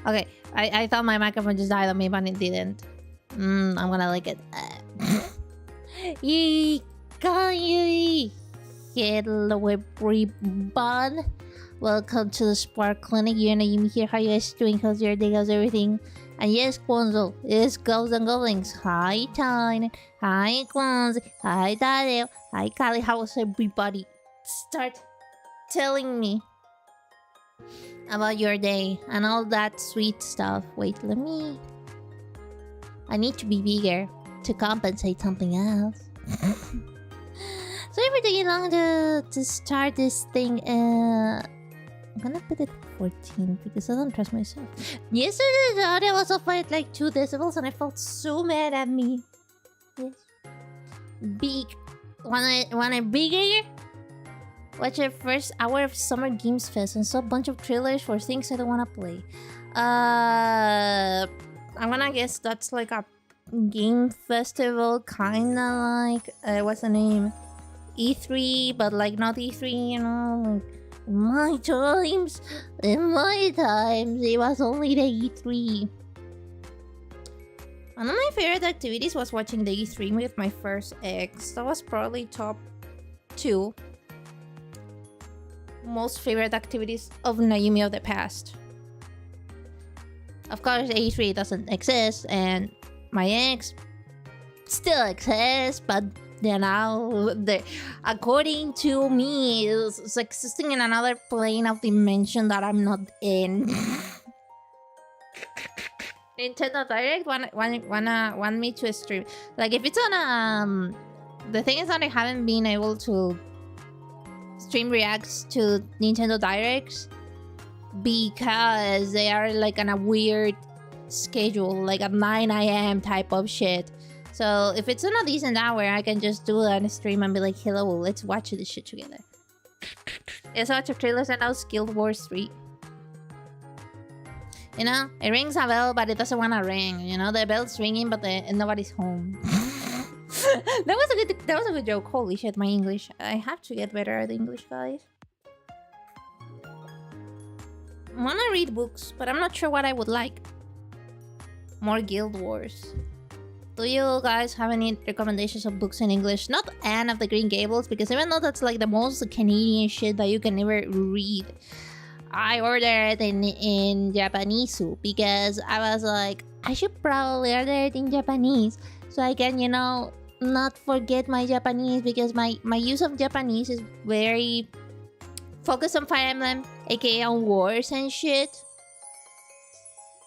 Okay, I thought my microphone just died on me, but it didn't. I'm gonna lick it. 𝐂𝐥𝐢𝐬 Hello everyone. Welcome to the Espoir Clinic. Yui Nayumi here. How you guys doing? How's your day? How's everything? And yes, Gonzo, it's Ghouls and Goblins. Hi, Tyne. Hi, Gonzo. Hi, Daniel. Hi, Kali. How's everybody? Start telling me about your day and all that sweet stuff. Wait, I need to be bigger to compensate something else. So if we're taking long to start this thing, I'm gonna put it 14 because I don't trust myself. Yesterday the audio was off by like 2 decibels and I felt so mad at me. Yes. When I bigger, watch the first hour of Summer Games Fest and saw a bunch of trailers for things I don't wanna play. I'm gonna guess that's like a game festival, kinda like what's the name? E3, but like not E3, you know, like in my times, it was only the E3. One of my favorite activities was watching the E3 with my first ex. That was probably top 2 most favorite activities of Nayumi of the past. Of course, E3 doesn't exist, and my ex still exists, but you know, according to me, it's existing in another plane of dimension that I'm not in. Nintendo Direct want me to stream. Like if it's on the thing is that I haven't been able to stream reacts to Nintendo Directs because they are like on a weird schedule, like at 9 AM type of shit. So if it's in a decent hour, I can just do it on a stream and be like, hello, let's watch this shit together. It's a bunch of trailers and now Guild Wars 3. You know, it rings a bell, but it doesn't want to ring. You know, the bell's ringing, but nobody's home. that was a good joke. Holy shit, my English. I have to get better at English, guys. I want to read books, but I'm not sure what I would like. More Guild Wars. Do you guys have any recommendations of books in English? Not Anne of the Green Gables, because even though that's like the most Canadian shit that you can ever read, I ordered it in Japanese because I was like, I should probably order it in Japanese so I can, you know, not forget my Japanese, because my use of Japanese is very focused on Fire Emblem, aka on wars and shit.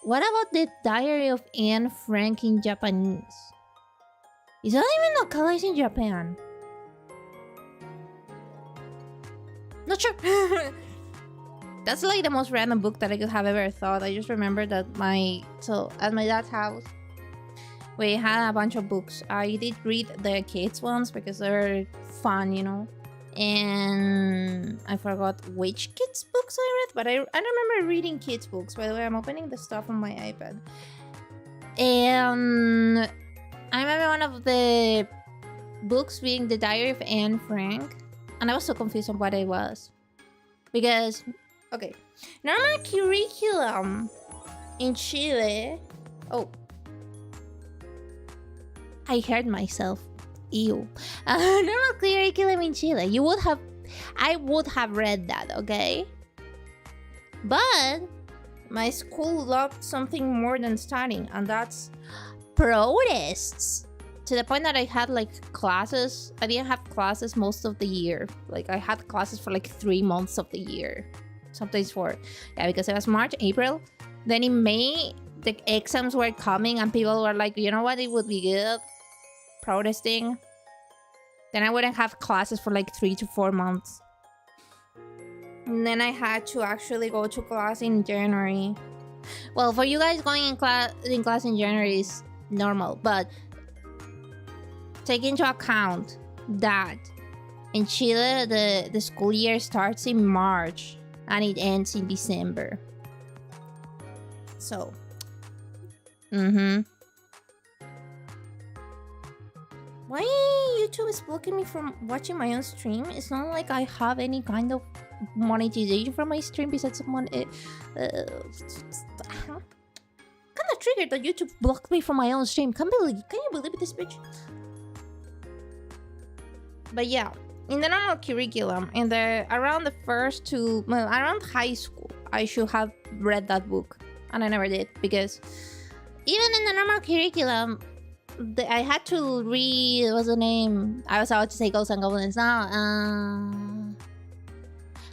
What about the Diary of Anne Frank in Japanese? Is that even localized in Japan? Not sure. That's like the most random book that I could have ever thought. I just remember that at my dad's house, we had a bunch of books. I did read the kids ones because they're fun, you know. And I forgot which kids books I read, but I remember reading kids books. By the way, I'm opening the stuff on my iPad. And I remember one of the books being The Diary of Anne Frank. And I was so confused on what it was. Because, okay, normal curriculum in Chile... Oh. I heard myself. Ew. Normal curriculum in Chile. I would have read that, okay? But my school loved something more than studying, and that's protests. To the point that I had like classes. I didn't have classes most of the year. Like I had classes for like 3 months of the year. Sometimes 4. Yeah, because it was March, April. Then in May, the exams were coming and people were like, you know what, it would be good? Protesting. Then I wouldn't have classes for like 3 to 4 months. And then I had to actually go to class in January. Well, for you guys going in class in January is normal, but take into account that in Chile the school year starts in March and it ends in December. So, why YouTube is blocking me from watching my own stream? It's not like I have any kind of monetization from my stream besides someone. triggered that YouTube blocked me from my own stream. Can you believe this, bitch? But yeah, in the normal curriculum, around the first to around high school, I should have read that book, and I never did because even in the normal curriculum, I had to read. What's the name? I was about to say Ghosts and Goblins now.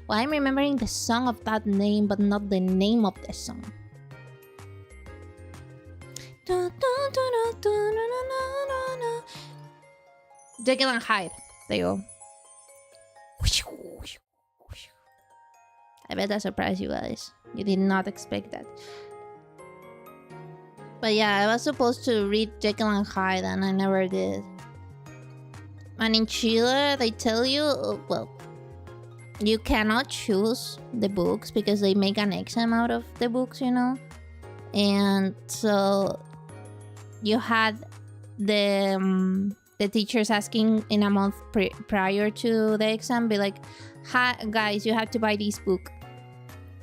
Well, I'm remembering the song of that name, but not the name of the song. Jekyll and Hyde. There you go. I bet that surprised you guys. You did not expect that. But yeah, I was supposed to read Jekyll and Hyde and I never did. And in Chile, they tell you, well, you cannot choose the books because they make an exam out of the books, you know? And so you had the teachers asking in a month prior to the exam, be like, hi, guys, you have to buy this book.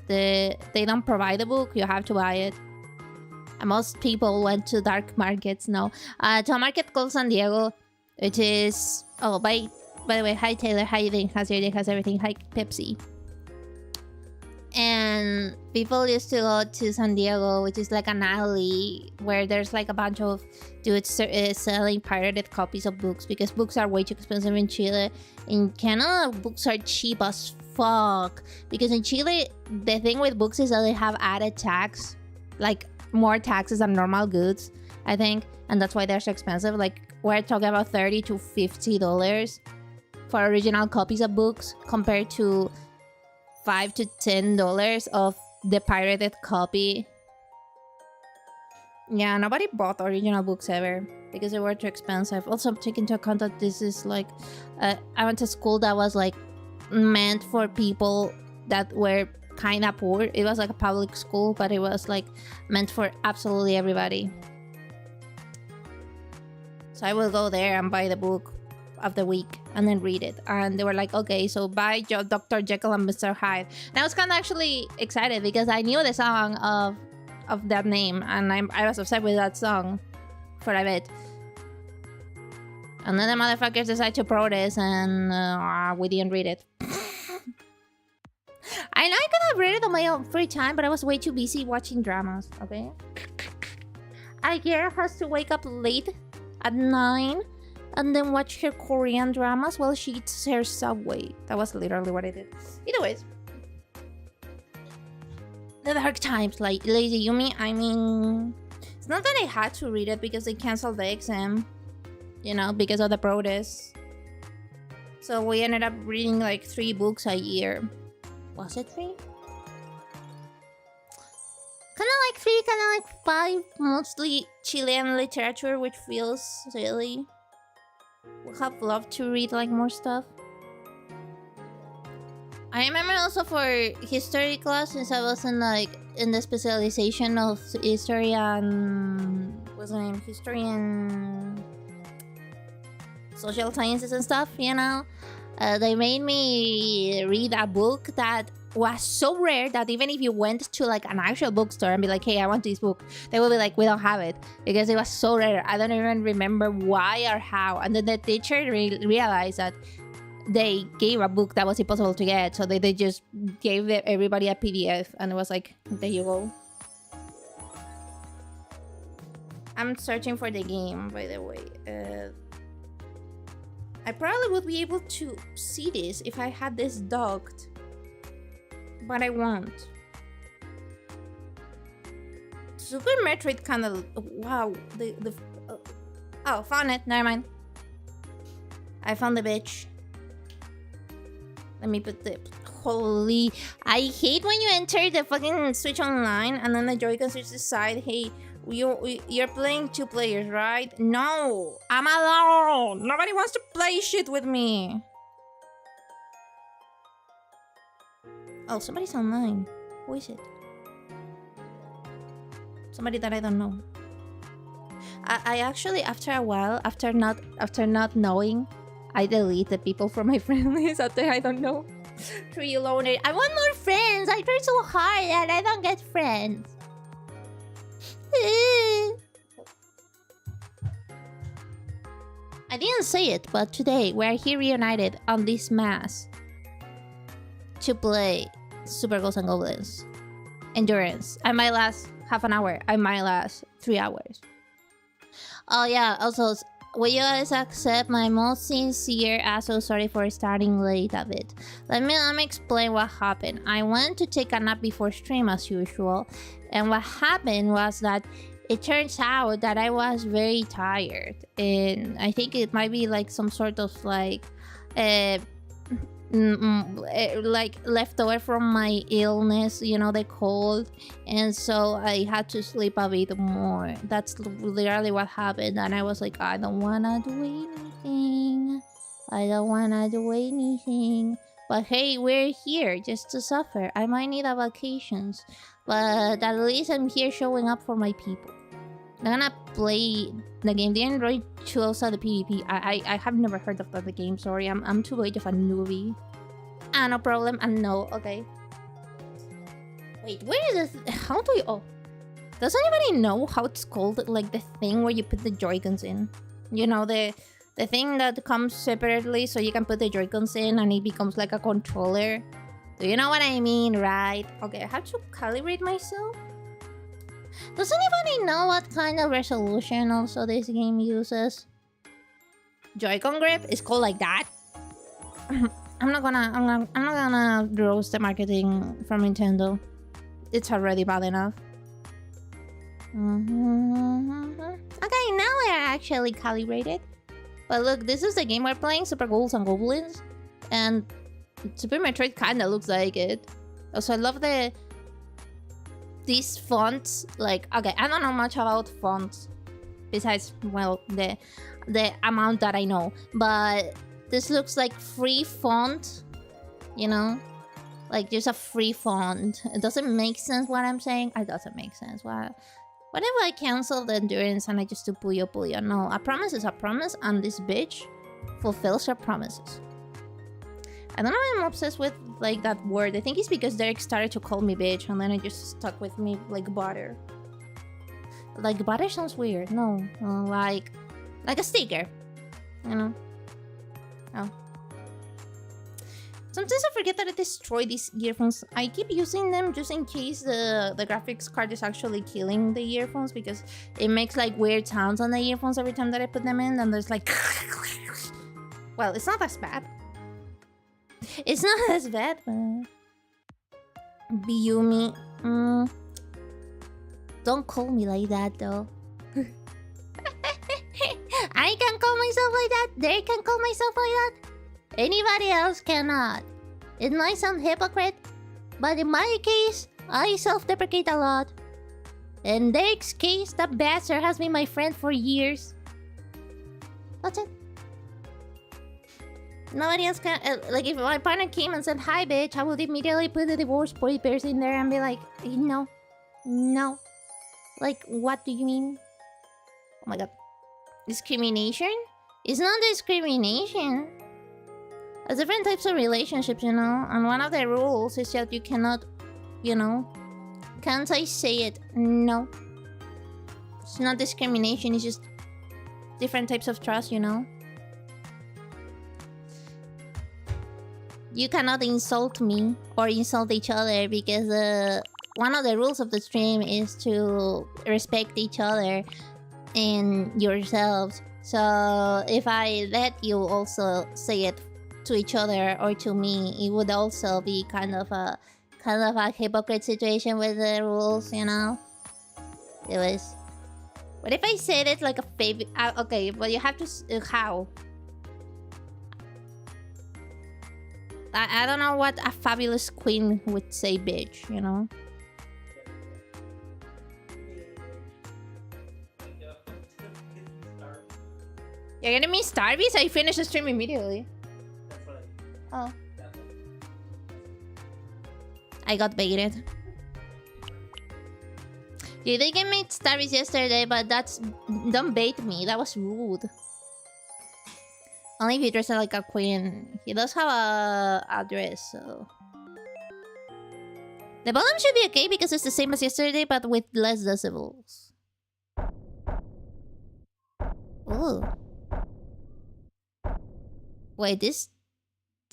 They don't provide the book, you have to buy it. And most people went to dark markets now. To a market called San Diego, which is... Oh, by the way, hi Taylor, hi Ethan, how's your day, how's everything, hi Pepsi. And people used to go to San Diego, which is like an alley where there's like a bunch of dudes selling pirated copies of books because books are way too expensive in Chile. In Canada, books are cheap as fuck. Because in Chile, the thing with books is that they have added tax, like more taxes than normal goods, I think. And that's why they're so expensive. Like, we're talking about $30 to $50 for original copies of books compared to $5 to $10 of the pirated copy. Yeah, nobody bought original books ever because they were too expensive. Also, take into account that this is like... I went to school that was like meant for people that were kind of poor. It was like a public school, but it was like meant for absolutely everybody. So I will go there and buy the book of the week and then read it. And they were like, okay, so buy Dr. Jekyll and Mr. Hyde. And I was kind of actually excited because I knew the song of that name, and I was upset with that song for a bit. And then the motherfuckers decided to protest, and we didn't read it. I know I could have read it on my own free time, but I was way too busy watching dramas, okay? Aguera has to wake up late at 9 and then watch her Korean dramas while she eats her Subway. That was literally what I did. Either ways. The dark times, like Lazy Yumi, I mean... It's not that I had to read it because they canceled the exam. You know, because of the protests. So we ended up reading like 3 books a year. Was it 3? Kinda like 3, kinda like 5. Mostly Chilean literature, which feels silly. Would have loved to read like more stuff. I remember also for history class, since I wasn't like in the specialization of history and what's the name? History and social sciences and stuff, you know? They made me read a book that was so rare that even if you went to like an actual bookstore and be like, hey, I want this book, they will be like, we don't have it, because it was so rare. I don't even remember why or how. And then the teacher realized that they gave a book that was impossible to get, so they just gave everybody a PDF, and it was like, there you go. I'm searching for the game, by the way. I probably would be able to see this if I had this docked, but I won't. Super Metroid kind of... Wow. Oh, found it. Never mind. I found the bitch. Let me put the... Holy... I hate when you enter the fucking Switch Online and then the Joy-Con Switch decide, hey, you're playing 2 players, right? No! I'm alone! Nobody wants to play shit with me! Oh, somebody's online. Who is it? Somebody that I don't know. I actually, after a while, after not knowing, I delete the people from my friend list after I don't know. Tree loner. I want more friends! I try so hard and I don't get friends. I didn't say it, but today we're here reunited on this mass to play Super Ghouls and Goblins. Endurance. I might last half an hour. I might last 3 hours. Oh yeah, also, will you guys accept my most sincere so sorry for starting late a bit. Let me explain what happened. I went to take a nap before stream as usual, and what happened was that it turns out that I was very tired, and I think it might be like some sort of like like leftover from my illness, you know, the cold, and so I had to sleep a bit more. That's literally what happened, and I was like, I don't wanna do anything. I don't wanna do anything. But hey, we're here just to suffer. I might need a vacations, but at least I'm here showing up for my people. I'm gonna play the game. The Android chose the PvP. I have never heard of the game. Sorry, I'm too much of a newbie. Ah, no problem. And no, okay. Wait, where is this? How do you? Oh, does anybody know how it's called? Like the thing where you put the Joy-Cons in. You know, the thing that comes separately, so you can put the Joy-Cons in, and it becomes like a controller. Do you know what I mean, right? Okay, I have to calibrate myself. Does anybody know what kind of resolution also this game uses? Joy-Con grip is called like that. I'm not gonna roast the marketing from Nintendo. It's already bad enough. Okay, now we are actually calibrated. But look, this is the game we're playing, Super Ghouls and Goblins, and Super Metroid kinda looks like it. Also, I love these fonts. Like, okay, I don't know much about fonts besides, well, the amount that I know, but this looks like free font, you know, like just a free font. It doesn't make sense what I'm saying. It doesn't make sense. What if I cancel the endurance and I just do Puyo Puyo? No, a promise is a promise, and this bitch fulfills her promises. I don't know why I'm obsessed with like that word. I think it's because Derek started to call me bitch, and then it just stuck with me like butter. Like butter sounds weird. No, like a sticker, you know. Oh. Sometimes I forget that I destroyed these earphones. I keep using them just in case the graphics card is actually killing the earphones, because it makes like weird sounds on the earphones every time that I put them in, and there's like well, it's not as bad. It's not as bad, but Yumi, don't call me like that though. I can call myself like that. They can call myself like that. Anybody else cannot. It might sound hypocrite, but in my case, I self-deprecate a lot. In Derek's case, that bastard has been my friend for years. That's it. Nobody else can. Like, if my partner came and said, "Hi, bitch," I would immediately put the divorce papers in there and be like, "No, no." Like, what do you mean? Oh my god. Discrimination? It's not discrimination. There's different types of relationships, you know? And one of the rules is that you cannot, you know... Can't I say it? No. It's not discrimination, it's just different types of trust, you know? You cannot insult me or insult each other, because one of the rules of the stream is to respect each other and yourselves. So if I let you also say it to each other or to me, it would also be kind of a hypocrite situation with the rules, you know? It was... What if I said it like a favorite? Okay, but you have to... how? I don't know what a fabulous queen would say, bitch, you know? You're gonna miss Starbies? I finished the stream immediately. Oh. I got baited. You think I made Starbies yesterday, but that's... Don't bait me, that was rude. Only if you dress like a queen. He does have a dress, so... The bottom should be okay because it's the same as yesterday, but with less decibels. Ooh. Wait, this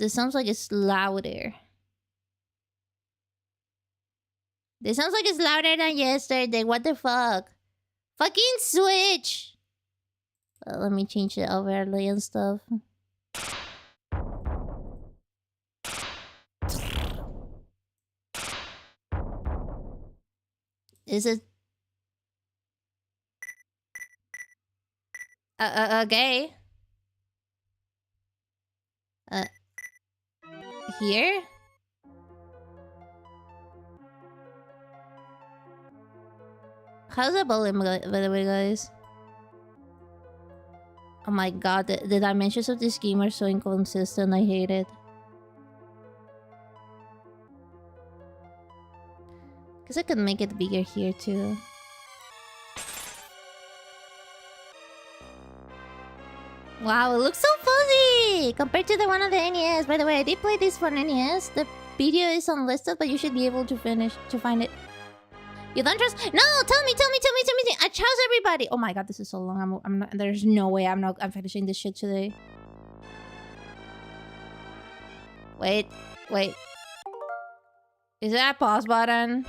sounds like it's louder. This sounds like it's louder than yesterday. What the fuck? Fucking switch! Let me change the overlay and stuff. Is it... okay. Here? How's the volume, by the way, guys? Oh my god, the dimensions of this game are so inconsistent. I hate it. Guess I could make it bigger here too. Wow, it looks so fuzzy compared to the one on the NES. By the way, I did play this for NES. The video is unlisted, but you should be able to find it. You don't trust? No, tell me. I trust everybody. Oh my god, this is so long. I'm not. There's no way I'm finishing this shit today. Wait. Is that a pause button?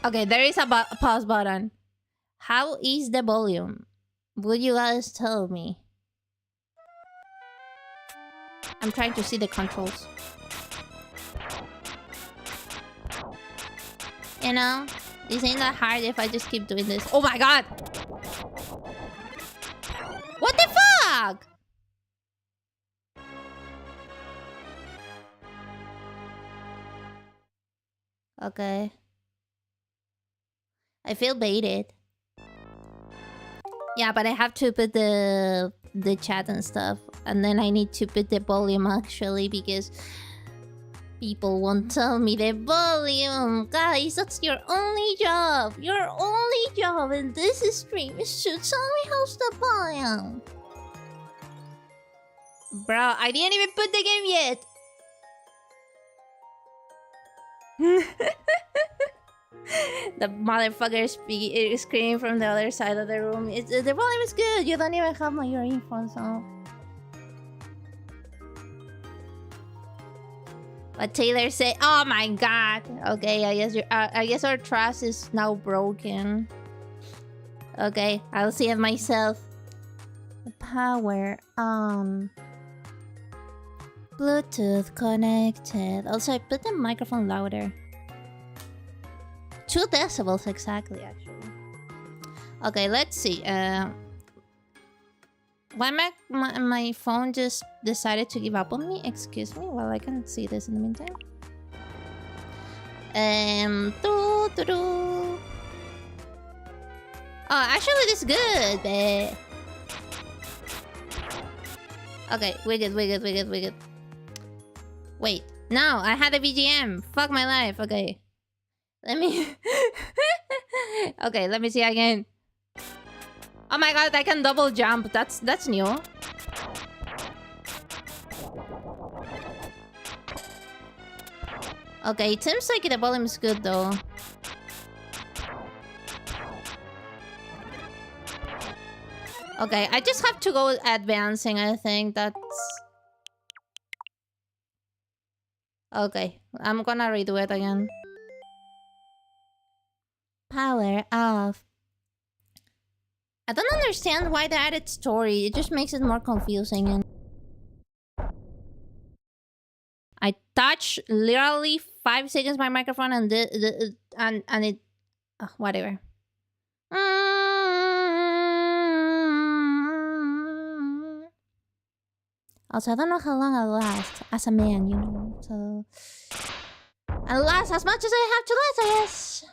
Okay, there is a pause button. How is the volume? Would you guys tell me? I'm trying to see the controls. You know, this ain't that hard if I just keep doing this. Oh my god! What the fuck? Okay. I feel baited. Yeah, but I have to put the chat and stuff. And then I need to put the volume actually because people won't tell me the volume. Guys, that's your only job. Your only job in this stream is to tell me how's the volume. Bro, I didn't even put the game yet. The motherfucker is screaming from the other side of the room. The volume is good. You don't even have my earphones on. But Taylor said, "Oh my god." Okay, I guess our trust is now broken. Okay, I'll see it myself. The power on. Bluetooth connected. Also, I put the microphone louder. 2 decibels exactly, actually. Okay, let's see. Why my phone just decided to give up on me? Excuse me, well, I can see this in the meantime. Oh, actually, this is good, babe. Okay, we good. Wait, no, I had a BGM. Fuck my life. Okay, let me. Okay, let me see again. Oh my god, I can double jump. That's new. Okay, it seems like the volume is good though. Okay, I just have to go advancing, I think. That's... okay, I'm gonna redo it again. Power off. I don't understand why they added story. It just makes it more confusing. And I touch literally 5 seconds my microphone and and it whatever. Also, I don't know how long I'll last as a man, you know. So I'll last as much as I have to last, I guess.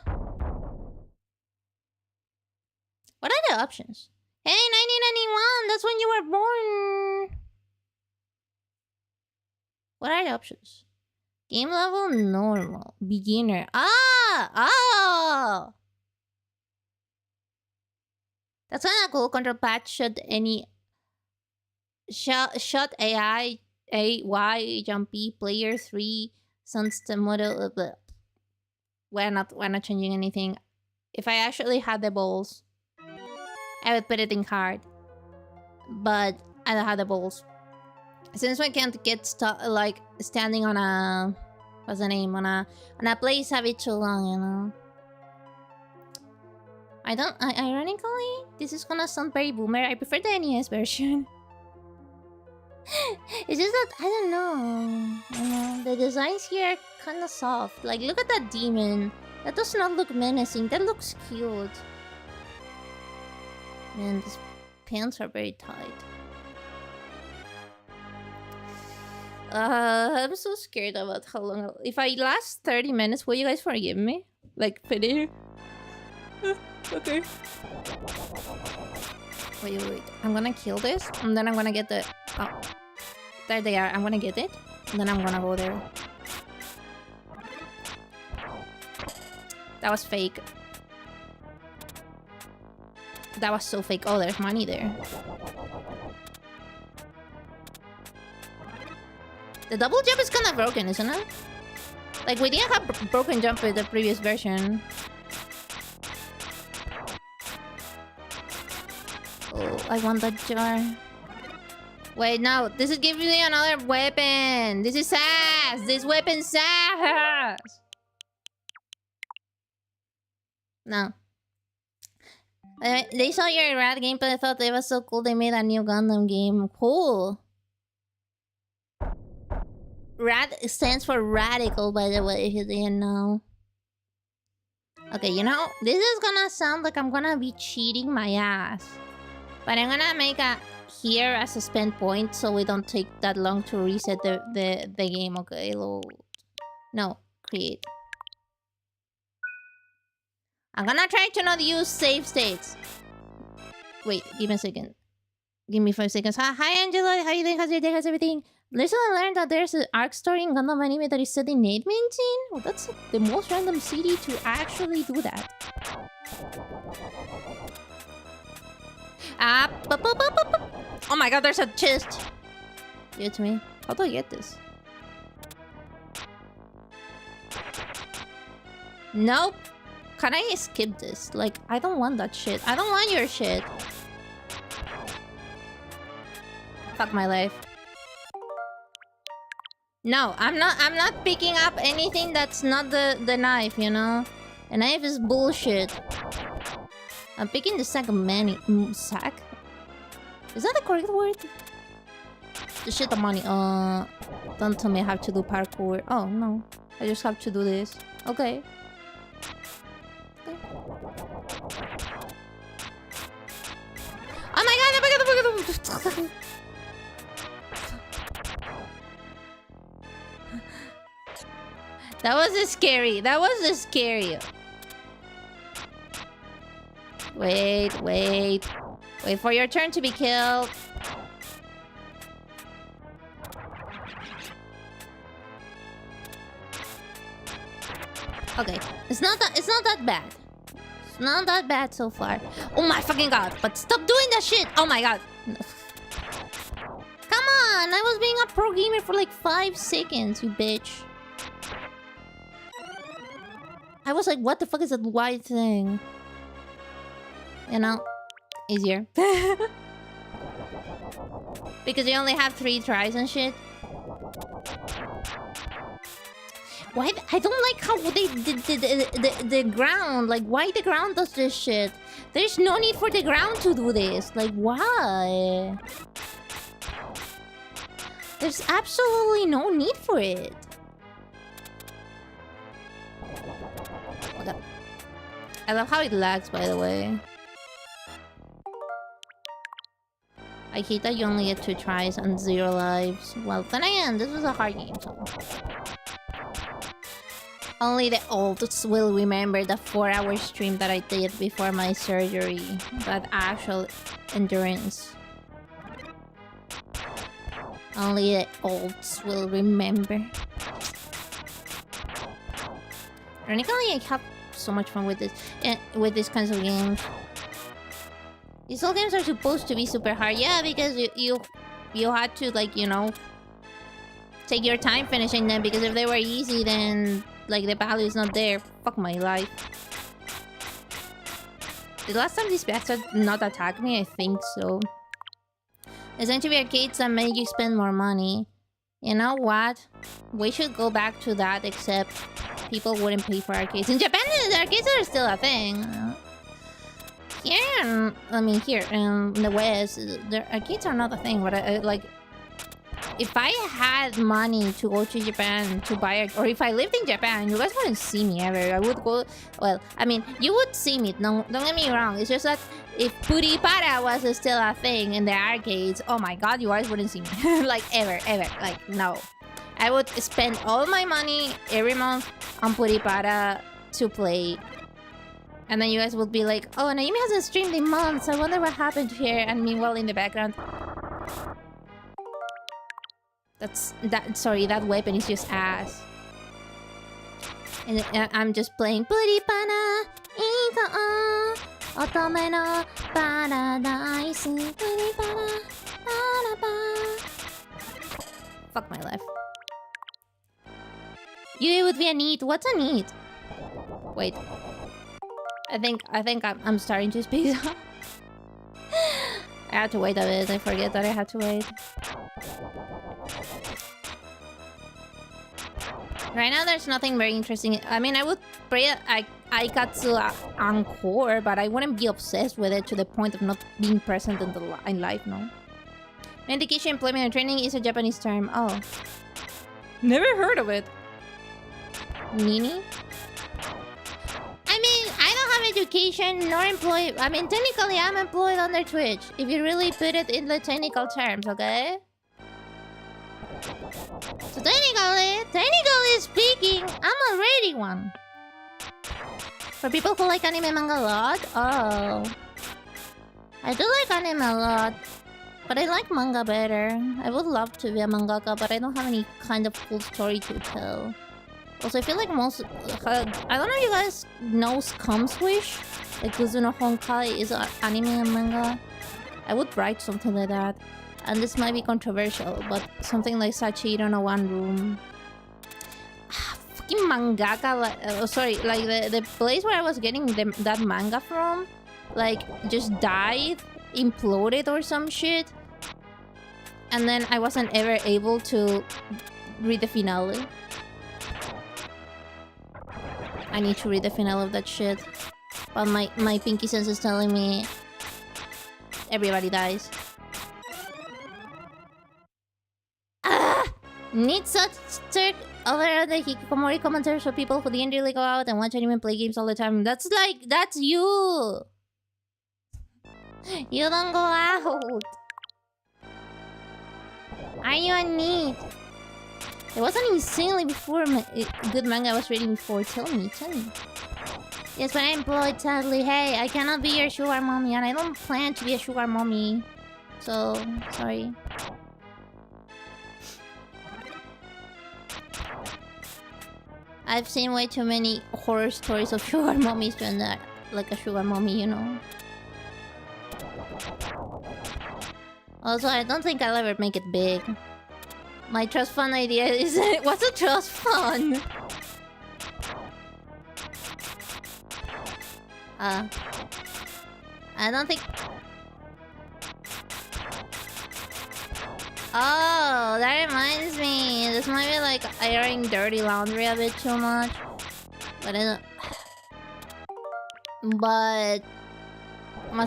What are the options? Hey, 1991! That's when you were born! What are the options? Game level normal. Beginner. Oh! That's kind of cool. Control pad shot any... Shot AI, AY, jumpy, player 3, sunset model... we're not changing anything. If I actually had the balls, I would put it in card. But I don't have the balls. Since we can't get like standing on a what's the name on a place a bit too long, you know. I don't. Ironically, this is gonna sound very boomer. I prefer the NES version. It's just that I don't know. You know, the designs here are kind of soft. Like, look at that demon. That does not look menacing. That looks cute. Man, these pants are very tight. I'm so scared about how long. If I last 30 minutes, will you guys forgive me? Like, pity? Okay. Wait. I'm gonna kill this, and then I'm gonna get the... Oh. There they are. I'm gonna get it, and then I'm gonna go there. That was fake. That was so fake. Oh, there's money there. The double jump is kind of broken, isn't it? Like, we didn't have broken jump with the previous version. Oh, I want that jar. Wait, no. This is giving me another weapon. This is sass. This weapon sass. No. They saw your Rad gameplay. I thought it was so cool. They made a new Gundam game. Cool. Rad stands for radical, by the way, if you didn't know. Okay, you know, this is gonna sound like I'm gonna be cheating my ass. But I'm gonna make a here as a spend point so we don't take that long to reset the game, okay? Load. No, create. I'm gonna try to not use save states. Wait, give me a second. Give me 5 seconds. Hi, Angela. How you doing? How's your day? How's everything? Recently learned that there's an arc story in Gundam anime that is set in 8-19? Well, that's the most random city to actually do that. Oh my god, there's a chest. Give it to me. How do I get this? Nope. Can I skip this? Like, I don't want that shit. I don't want your shit. Fuck my life. No, I'm not picking up anything that's not the knife, you know? The knife is bullshit. I'm picking the sack of money. Sack? Is that the correct word? The shit of money. Don't tell me I have to do parkour. Oh, no. I just have to do this. Okay. Oh my god! That was scary. That was scary. Wait. Wait for your turn to be killed. Okay. It's not that bad. It's not that bad so far. Oh my fucking god. But stop doing that shit. Oh my god. Come on. I was being a pro gamer for like 5 seconds, you bitch. I was like, what the fuck is that white thing? You know? Easier. Because you only have 3 tries and shit. Why? I don't like how they did the ground. Like, why the ground does this shit? There's no need for the ground to do this. Like, why? There's absolutely no need for it. Okay. I love how it lags, by the way. I hate that you only get 2 tries and 0 lives. Well, then again, this was a hard game, so... Only the olds will remember the 4-hour stream that I did before my surgery. That actual endurance. Only the olds will remember. Ironically, I have so much fun with this, with these kinds of games. These old games are supposed to be super hard, yeah, because you had to, like, you know, take your time finishing them. Because if they were easy, then like the value is not there. Fuck my life. The last time these bats had not attacked me, I think so. There's going to be arcades that make you spend more money. You know what? We should go back to that, except people wouldn't pay for arcades. In Japan, the arcades are still a thing. Here, I mean, here in the West, the arcades are not a thing. But I like, if I had money to go to Japan to buy, or if I lived in Japan, you guys wouldn't see me ever. I would go. Well, I mean, you would see me. Don't get me wrong. It's just that if 𝗵𝗵𝗲𝗲 was still a thing in the arcades, oh my god, you guys wouldn't see me. Like ever. Like no. I would spend all my money every month on 𝗵𝗵𝗲𝗲 to play. And then you guys would be like, oh, Nayumi hasn't streamed in months. I wonder what happened here. And meanwhile, in the background, sorry, that weapon is just ass. And I'm just playing 𝗵𝗵𝗲𝗲 𝐂𝐤𝐸𝐵 Fuck my life. Yui would be a need. What's a need? Wait. I think I'm starting to speak. I had to wait a bit. I forget that I had to wait. Right now, there's nothing very interesting. I mean, I would play 𝐂𝐤𝐸𝐵 but I wouldn't be obsessed with it to the point of not being present in life, no? Education, employment, and training is a Japanese term. Oh. Never heard of it. Nini? I mean, I don't have education nor employment. I mean, technically, I'm employed under Twitch. If you really put it in the technical terms, okay? So technically speaking, I'm already one. For people who like anime manga a lot, oh. I do like anime a lot, but I like manga better. I would love to be a mangaka, but I don't have any kind of cool story to tell. Also, I feel like most... I don't know if you guys know 𝗂𝐿𝐬𝐬? Like, 𝗂𝐿𝐬𝐬 Honkai is an anime and manga. I would write something like that. And this might be controversial, but something like 𝗧𝗵𝗲𝐬 in a one room. Fucking mangaka, like, sorry, like the place where I was getting that manga from, like, just died, imploded or some shit. And then I wasn't ever able to read the finale. I need to read the finale of that shit. But my pinky sense is telling me everybody dies. Need such over the hikikomori commentary for people who didn't really go out and watch anime and play games all the time. That's you. You don't go out. Are you a need? There was an insanely good manga I was reading before. Tell me. Yes, but I'm employed, sadly. Hey, I cannot be your sugar mommy, and I don't plan to be a sugar mommy. So, sorry. I've seen way too many horror stories of sugar mommies to end up like a sugar mommy, you know. Also, I don't think I'll ever make it big. My trust fund idea is... What's a trust fund? I don't think... Oh, that reminds me. This might be like airing dirty laundry a bit too much. But I don't... But...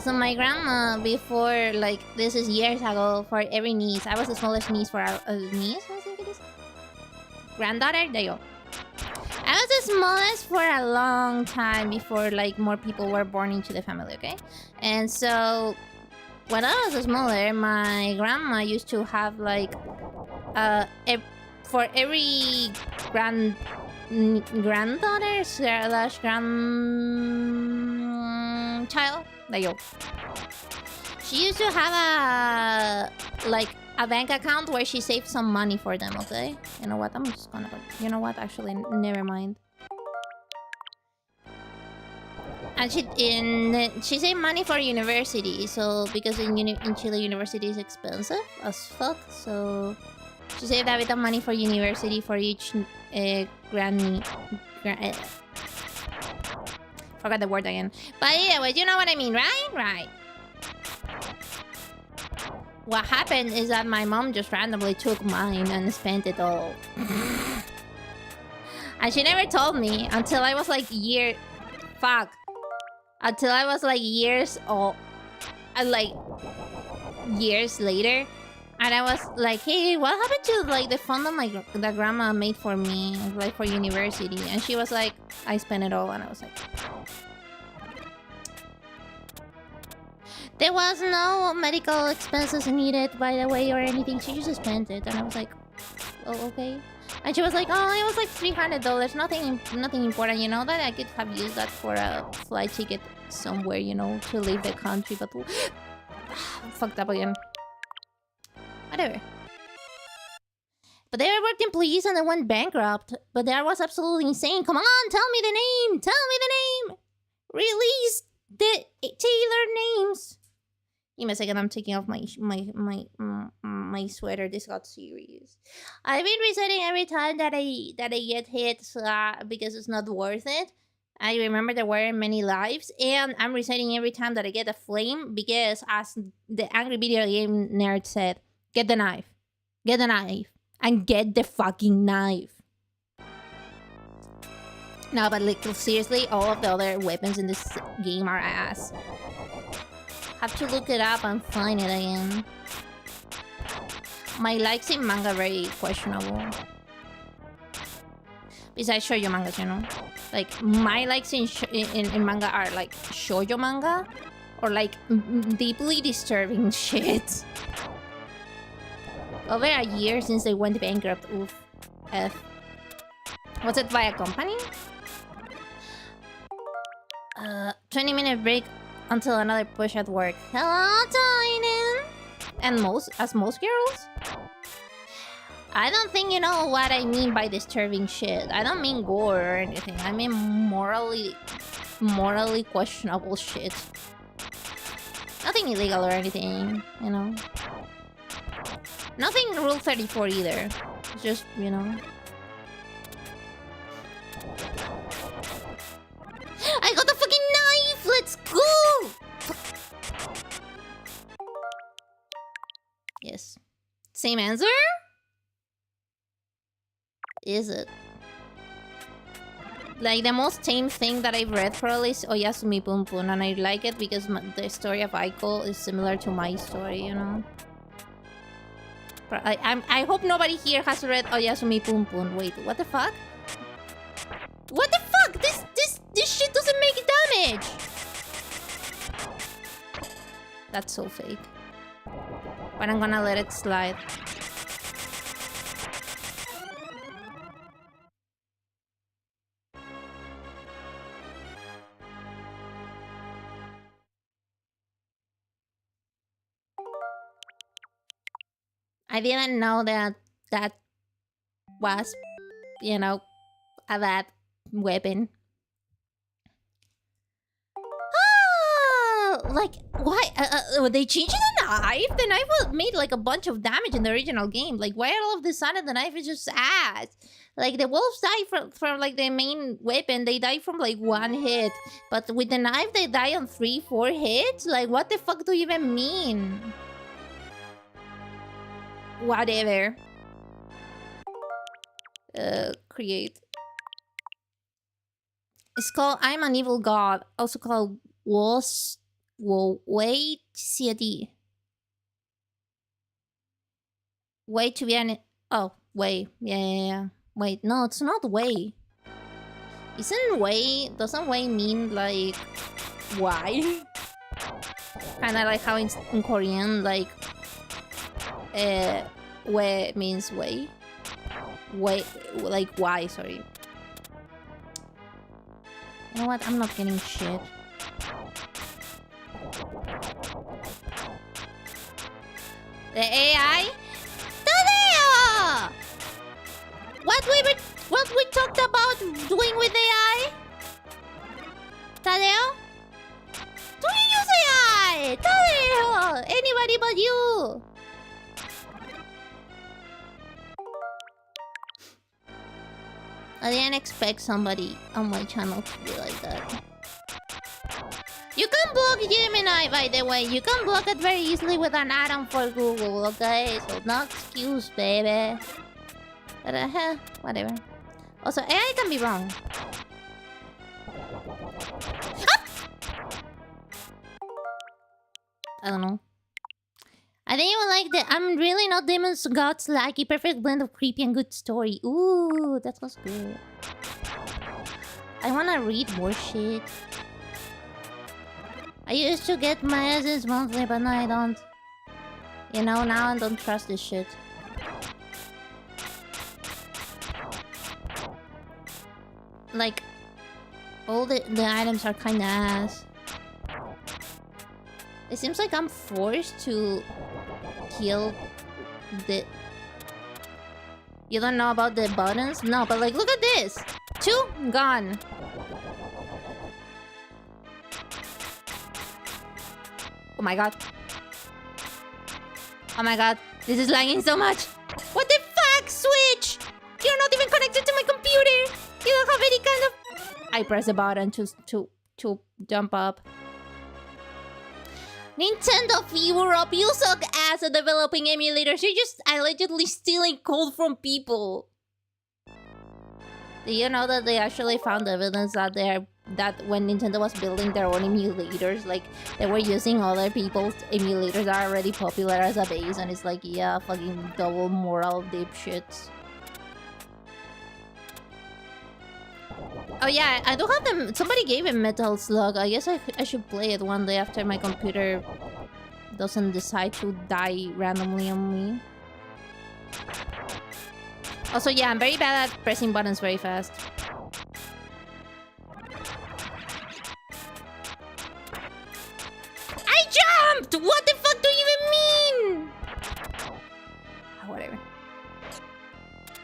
So my grandma, before, like, this is years ago, for every niece. I was the smallest niece for a niece, I think it is? Granddaughter? There you go. I was the smallest for a long time before, like, more people were born into the family, okay? And so... When I was smaller, my grandma used to have, like, for every granddaughter slash grandchild, there you go. She used to have a bank account where she saved some money for them, okay? You know what? I'm just gonna... You know what? Actually, never mind. And she saved money for university, so because in Chile university is expensive as fuck, so She saved a bit of money for university for each forgot the word again. But anyway, you know what I mean, right? Right. What happened is that my mom just randomly took mine and spent it all. And she never told me until I was like until I was like years old. Like years later. And I was like, hey, what happened to like the fund that grandma made for me, like for university? And she was like, I spent it all. And I was like, there was no medical expenses needed, by the way, or anything. She just spent it. And I was like, oh, okay. And she was like, oh, it was like $300. Nothing important, you know, that I could have used that for a flight ticket somewhere, you know, to leave the country. But fucked up again. Whatever. But they worked employees and they went bankrupt. But that was absolutely insane. Come on, tell me the name! Tell me the name! Release the Taylor names! Give me a second, I'm taking off my sweater. This got serious. I've been resetting every time that I get hit because it's not worth it. I remember there were many lives, and I'm resetting every time that I get a flame because, as the angry video game nerd said, get the knife. Get the knife. And get the fucking knife. No, but like, seriously, all of the other weapons in this game are ass. Have to look it up and find it again. My likes in manga are very questionable. Besides shoujo mangas, you know? Like, my likes in manga are like shoujo manga or like deeply disturbing shit. Over a year since they went bankrupt. Oof. F. Was it by a company? 20-minute break until another push at work. Hello, Tynan! And most girls? I don't think you know what I mean by disturbing shit. I don't mean gore or anything. I mean morally questionable shit. Nothing illegal or anything, you know. Nothing Rule 34 either. It's just, you know. I got the fucking knife! Let's go! Yes. Same answer? Is it? Like, the most tame thing that I've read probably is 𝐿𝐿𝐵, and I like it because the story of 𝐿𝐿𝐼 is similar to my story, you know? I hope nobody here has read 𝐿𝐿𝐵. Wait, what the fuck? What the fuck? This shit doesn't make damage! That's so fake. But I'm gonna let it slide. I didn't know that was, you know, a bad weapon. Ah, like, why? They changed the knife? The knife made like a bunch of damage in the original game. Like, why all of the sudden the knife is just ass? Like, the wolves die from like the main weapon. They die from like 1 hit. But with the knife, they die on 3-4 hits? Like, what the fuck do you even mean? Whatever. Create. It's called I'm an Evil God. Also called 𝗏𝗧𝗏𝗧𝐻𝗫𝐿. Way to be an... Oh, way. Yeah. Wait, no, it's not way. Doesn't way mean like... why? Kinda like how in Korean, like... way means way. Way, like why, sorry. You know what? I'm not getting shit. The AI? Tadeo! What we talked about doing with AI? Tadeo? Do you use AI? Tadeo! Anybody but you! I didn't expect somebody on my channel to be like that. You can block Gemini, by the way. You can block it very easily with an add-on for Google, okay? So no excuse, baby. But whatever. Also, AI can be wrong. Ah! I don't know. I think you will like the I'm really not demons gods like a perfect blend of creepy and good story. Ooh, that was good. I wanna read more shit. I used to get magazines monthly, but now I don't. You know, now I don't trust this shit. Like, all the items are kinda ass. It seems like I'm forced to kill the... You don't know about the buttons? No, but like, look at this! 2 gone. Oh my god. Oh my god. This is lagging so much. What the fuck, Switch? You're not even connected to my computer. You don't have any kind of... I press the button to jump up. Nintendo of Europe, you suck ass at developing emulators. You're just allegedly stealing code from people. Do you know that they actually found evidence that when Nintendo was building their own emulators, like, they were using other people's emulators that are already popular as a base, and it's like, yeah, fucking double moral dipshits. Oh yeah, I do have them. Somebody gave him Metal Slug. I guess I should play it one day after my computer doesn't decide to die randomly on me. Also, yeah, I'm very bad at pressing buttons very fast. I jumped! What the fuck do you even mean? Oh, whatever.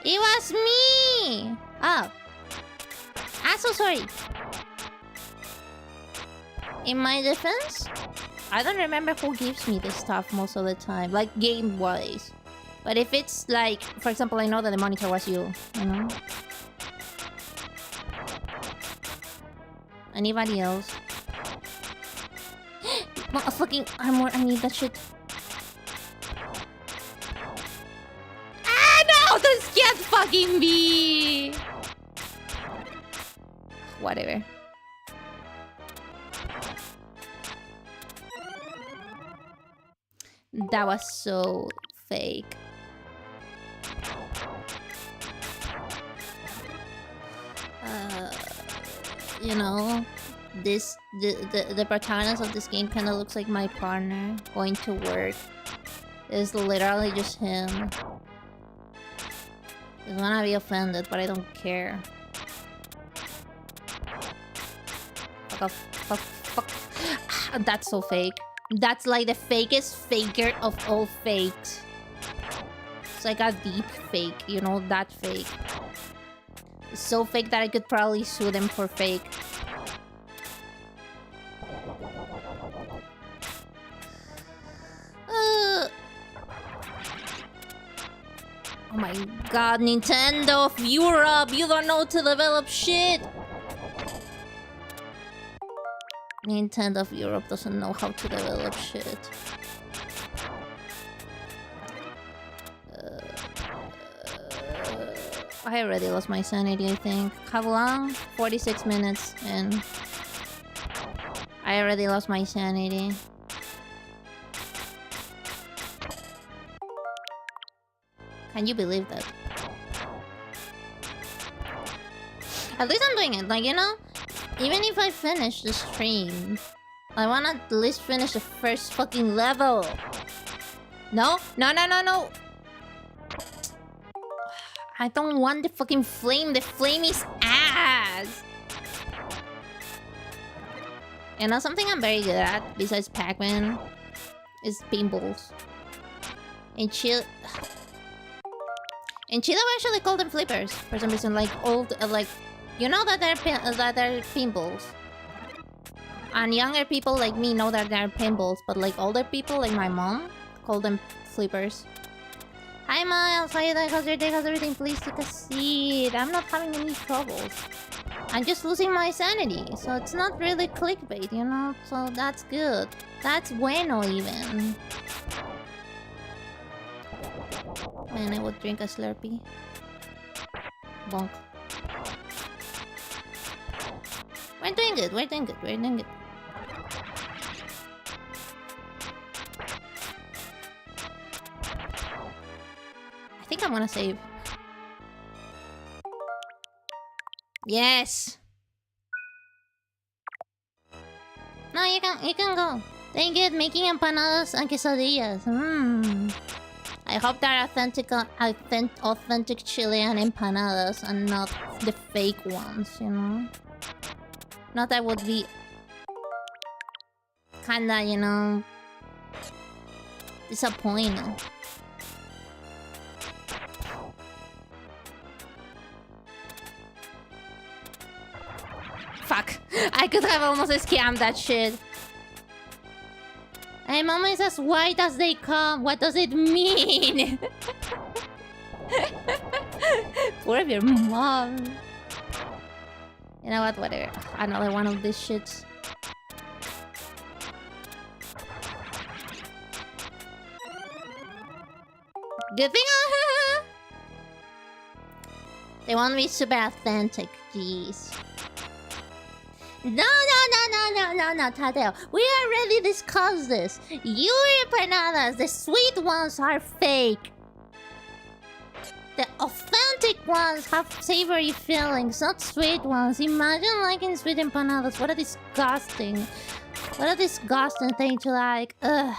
It was me! Oh. I'm so sorry. In my defense, I don't remember who gives me this stuff most of the time, like game-wise. But if it's like, for example, I know that the monitor was you know? Anybody else? Fucking armor, I need that shit. Ah, no! This can't fucking be! Whatever. That was so fake. You know, the protagonist of this game kind of looks like my partner going to work. It's literally just him. He's gonna be offended, but I don't care. Fuck. That's so fake. That's like the fakest faker of all fakes. It's like a deep fake, you know, that fake. It's so fake that I could probably sue them for fake. Oh my god, Nintendo of Europe, you don't know to develop shit. Nintendo of Europe doesn't know how to develop shit. I already lost my sanity, I think. How long? 46 minutes, and I already lost my sanity. Can you believe that? At least I'm doing it, like, you know? Even if I finish the stream, I wanna at least finish the first fucking level. No? No. I don't want the fucking flame. The flame is ass. You know, something I'm very good at, besides Pac-Man, is paintballs. And Chile we actually call them flippers for some reason. Like old, like, you know that they're pinballs. And younger people like me know that they're pinballs, but like older people, like my mom, call them flippers. Hi Miles, how you doing? How's your day? How's everything? Please take a seat. I'm not having any troubles. I'm just losing my sanity, so it's not really clickbait, you know? So that's good. That's bueno even. Man, I would drink a Slurpee. Bonk. We're doing good, we're doing good, we're doing good. I think I wanna save. Yes! No, you can go. Thank you, making empanadas and quesadillas. I hope they're authentic Chilean empanadas and not the fake ones, you know? Not that would be kinda, you know, disappointing. Fuck. I could have almost scammed that shit. Hey, Mama is as white as they come. What does it mean? Poor of your mom. You know what? Whatever. Another one of these shits. Good thing. They want me super authentic. Jeez. No, Tadeo. We already discussed this. Your empanadas, the sweet ones, are fake. The authentic ones have savory fillings, not sweet ones. Imagine liking sweet empanadas. What a disgusting... What a disgusting thing to like. Ugh.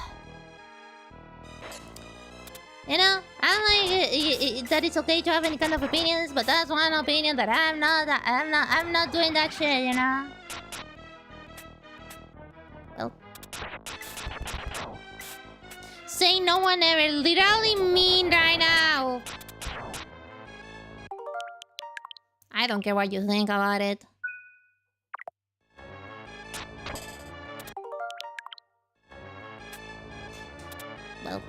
You know, I'm like that it's okay to have any kind of opinions, but that's one opinion that I'm not doing that shit, you know? Oh. Say no one ever. Literally mean right now. I don't care what you think about it. Well.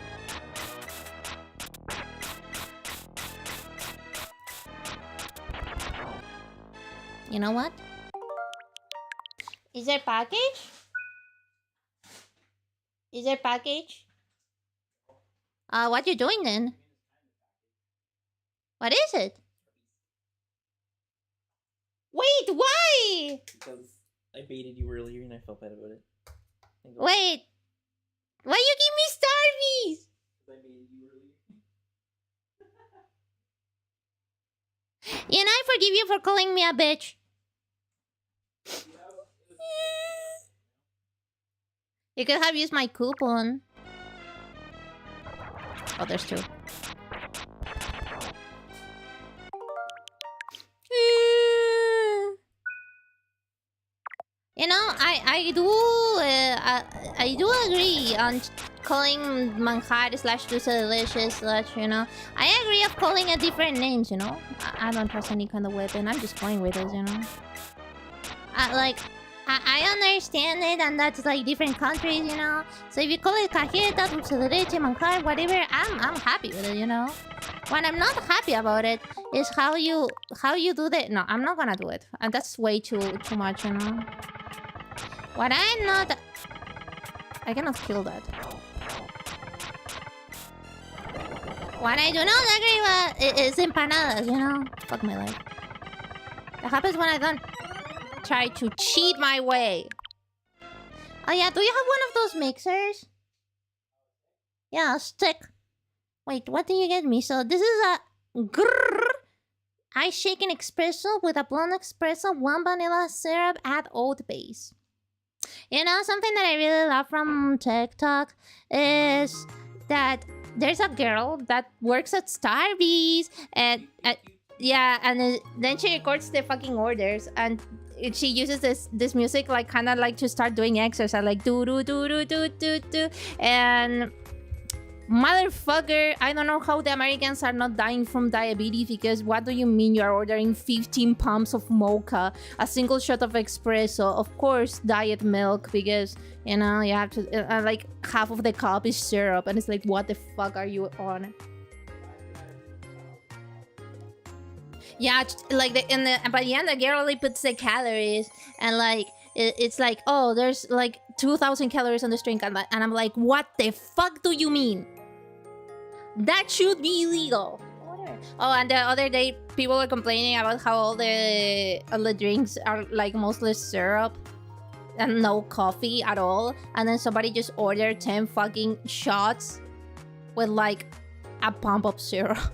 You know what? Is there package? Is there package? What you doing then? What is it? Wait, why? Because I baited you earlier and I felt bad about it. Wait. Why you give me Starbies? I baited you earlier. And I forgive you for calling me a bitch. You could have used my coupon. Oh, there's two. You know, I do agree on calling 𝐿𝐻𝐻𝐿 /𝗂𝐶delicious / you know. I agree of calling it different names, you know. I don't trust any kind of weapon. I'm just playing with it, you know. I understand it, and that's like different countries, you know. So if you call it cajeta, dulce de leche, manjar, whatever, I'm happy with it, you know. What I'm not happy about it is how you do that. No, I'm not gonna do it, and that's way too much, you know. What I'm not, I cannot kill that. What I do not agree with is empanadas, you know. Fuck my life. That happens when I don't try to cheat my way. Oh yeah, do you have one of those mixers? Yeah, a stick. Wait, what did you get me? So this is a ice shaken espresso with a blonde espresso, 1 vanilla syrup, add oat base. You know, something that I really love from TikTok is that there's a girl that works at Starbucks and yeah, and then she records the fucking orders, and she uses this music like kind of like to start doing exercise, like do do do do do do do, and motherfucker, I don't know how the Americans are not dying from diabetes, because what do you mean you are ordering 15 pumps of mocha, a single shot of espresso, of course diet milk, because you know you have to like half of the cup is syrup, and it's like, what the fuck are you on? Yeah, like by the end, the girl only puts the calories, and like it's like, oh, there's like 2,000 calories on this drink, and I'm like, what the fuck do you mean? That should be illegal. Oh, and the other day, people were complaining about how all the drinks are like mostly syrup and no coffee at all, and then somebody just ordered 10 fucking shots with like a pump of syrup.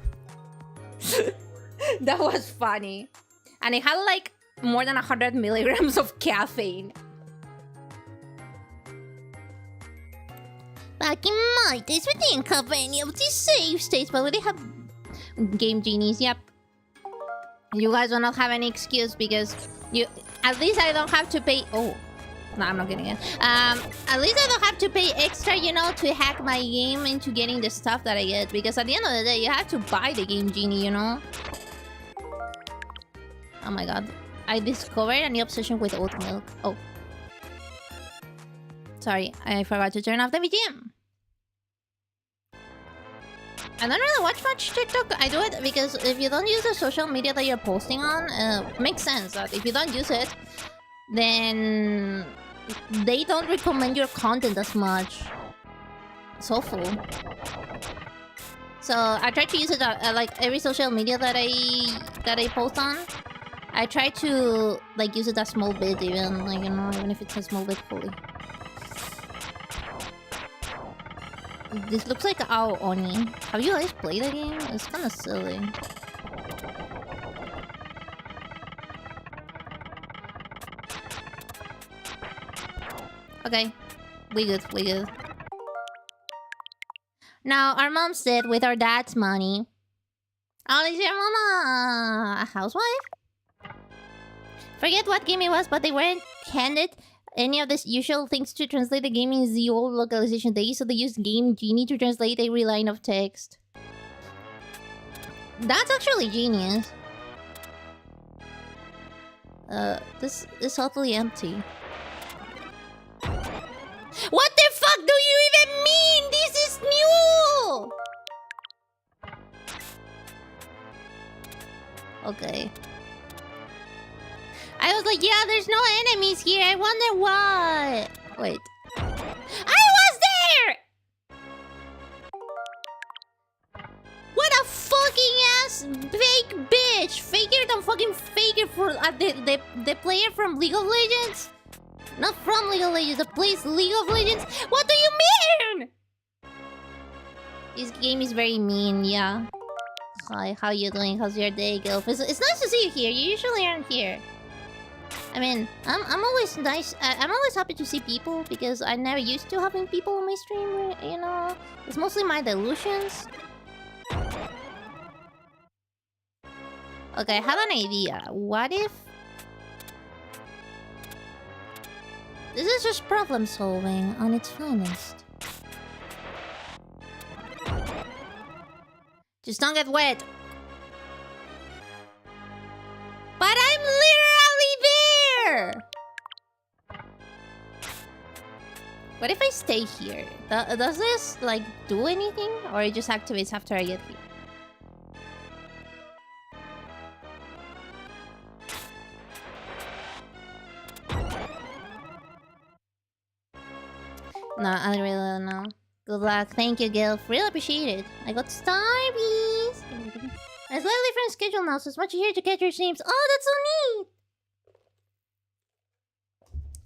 That was funny. And it had like more than 100 milligrams of caffeine. Back in my days, we didn't have any of these save states, but we did have game genies. Yep. You guys will not have any excuse because you. At least I don't have to pay. Oh, no, I'm not getting it. At least I don't have to pay extra, you know, to hack my game into getting the stuff that I get. Because at the end of the day, you have to buy the game genie, you know. Oh my god. I discovered a new obsession with oat milk. Oh. Sorry, I forgot to turn off the BGM. I don't really watch much TikTok. I do it because if you don't use the social media that you're posting on, makes sense that if you don't use it, then they don't recommend your content as much. It's awful. So I try to use it like every social media that I post on. I try to like use it a small bit, even like, you know, even if it's a small bit fully. This looks like Ao Oni. Have you guys played the game? It's kind of silly. Okay, we good, we good. Now, our mom said with our dad's money, "Oh, is your mama a housewife?" Forget what game it was, but they weren't handed any of the usual things to translate the game in the old localization days, so they used Game Genie to translate every line of text. That's actually genius. This is totally empty. What the fuck do you even mean? This is new! Okay. I was like, yeah, there's no enemies here. I wonder why. Wait. I was there! What a fucking ass fake bitch! Faker than fucking faker for the player from League of Legends? Not from League of Legends, the plays League of Legends? What do you mean? This game is very mean, yeah. Hi, how you doing? How's your day, Gilf? It's nice to see you here. You usually aren't here. I mean, I'm always nice. I'm always happy to see people because I never used to having people on my stream. You know, it's mostly my delusions. Okay, I have an idea. What if this is just problem solving on its finest? Just don't get wet. But I'm literally there! What if I stay here? Does this, like, do anything? Or it just activates after I get here? No, I really don't know. Good luck. Thank you, Gil. Really appreciate it. I got Starbies. A slightly different schedule now, so it's much easier to get your streams. Oh, that's so neat!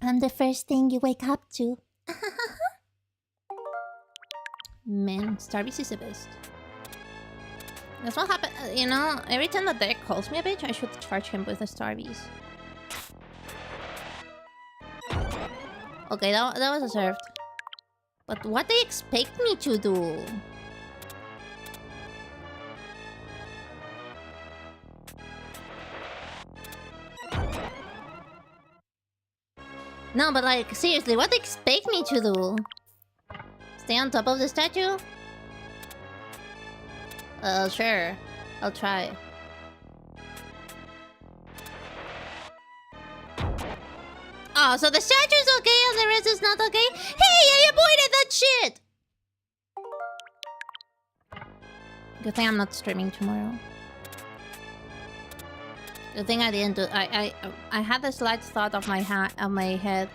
I'm the first thing you wake up to. Man, Starbies is the best. That's what happened. You know, every time that Derek calls me a bitch, I should charge him with a Starbies. Okay, that was deserved. But what they expect me to do? No, but like, seriously, what they expect me to do? Stay on top of the statue? Sure. I'll try. Oh, so the statue's okay and the rest is not okay? Hey, I avoided that shit! Good thing I'm not streaming tomorrow. The thing I didn't do, I had a slight thought of my head.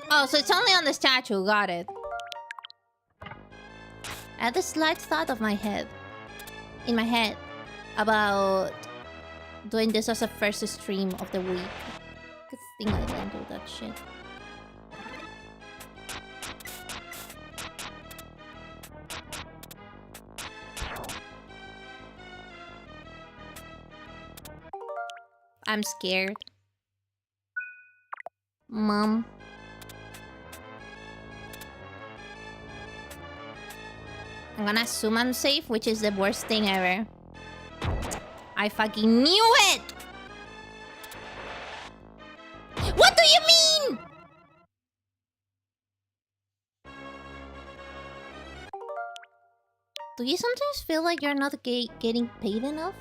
Oh, so it's only on the statue. Got it. I had a slight thought of my head, in my head, about doing this as a first stream of the week. Good thing I didn't do that shit. I'm scared. Mom. I'm gonna assume I'm safe, which is the worst thing ever. I fucking knew it! What do you mean?! Do you sometimes feel like you're not getting paid enough?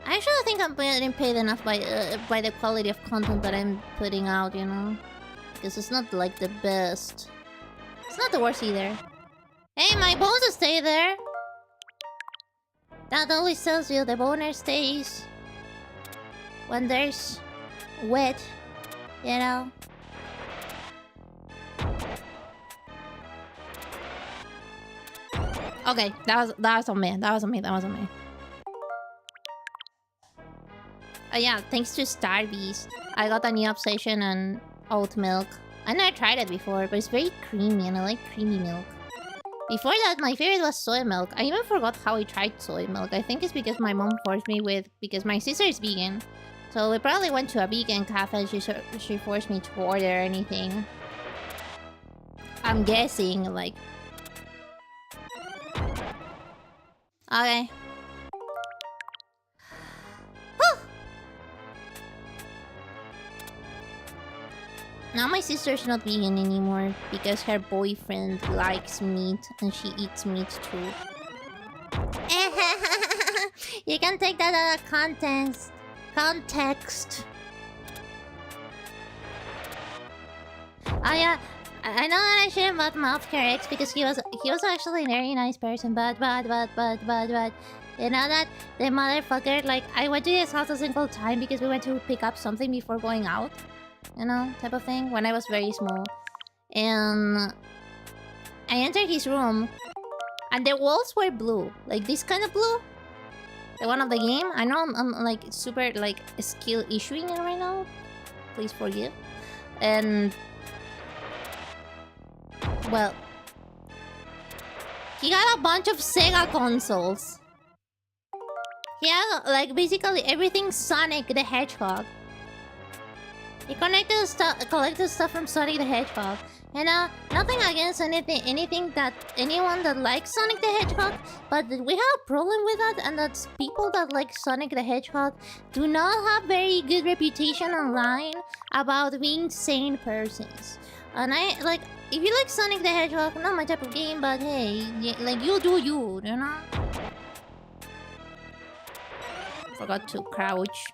I actually think I'm getting paid enough by the quality of content that I'm putting out, you know? Because it's not like the best. It's not the worst either. Hey, my bones stay there! That always tells you the boner stays when there's wet, you know? Okay, that was on me. That was on me. Oh yeah, thanks to Starbeast, I got a new obsession on oat milk. I never tried it before, but it's very creamy and I like creamy milk. Before that, my favorite was soy milk. I even forgot how I tried soy milk. I think it's because my mom forced me because my sister is vegan. So we probably went to a vegan cafe and she forced me to order anything. I'm guessing, like... Okay. Now my sister's not vegan anymore because her boyfriend likes meat and she eats meat too. You can take that out of context. Oh yeah, I know that I shouldn't bought my healthcare ex because he was actually a very nice person, but you know that the motherfucker, like, I went to his house a single time because we went to pick up something before going out. You know, type of thing, when I was very small. And I entered his room and the walls were blue. Like this kind of blue. The one of the game. I know I'm like super like skill issuing it right now. Please forgive. And well, he got a bunch of Sega consoles. He had like basically everything Sonic the Hedgehog. He collected stuff from Sonic the Hedgehog. And nothing against anyone that likes Sonic the Hedgehog, but we have a problem with that, and that's people that like Sonic the Hedgehog do not have very good reputation online about being sane persons. And I like, if you like Sonic the Hedgehog, not my type of game, but hey, like you do you know? Forgot to crouch.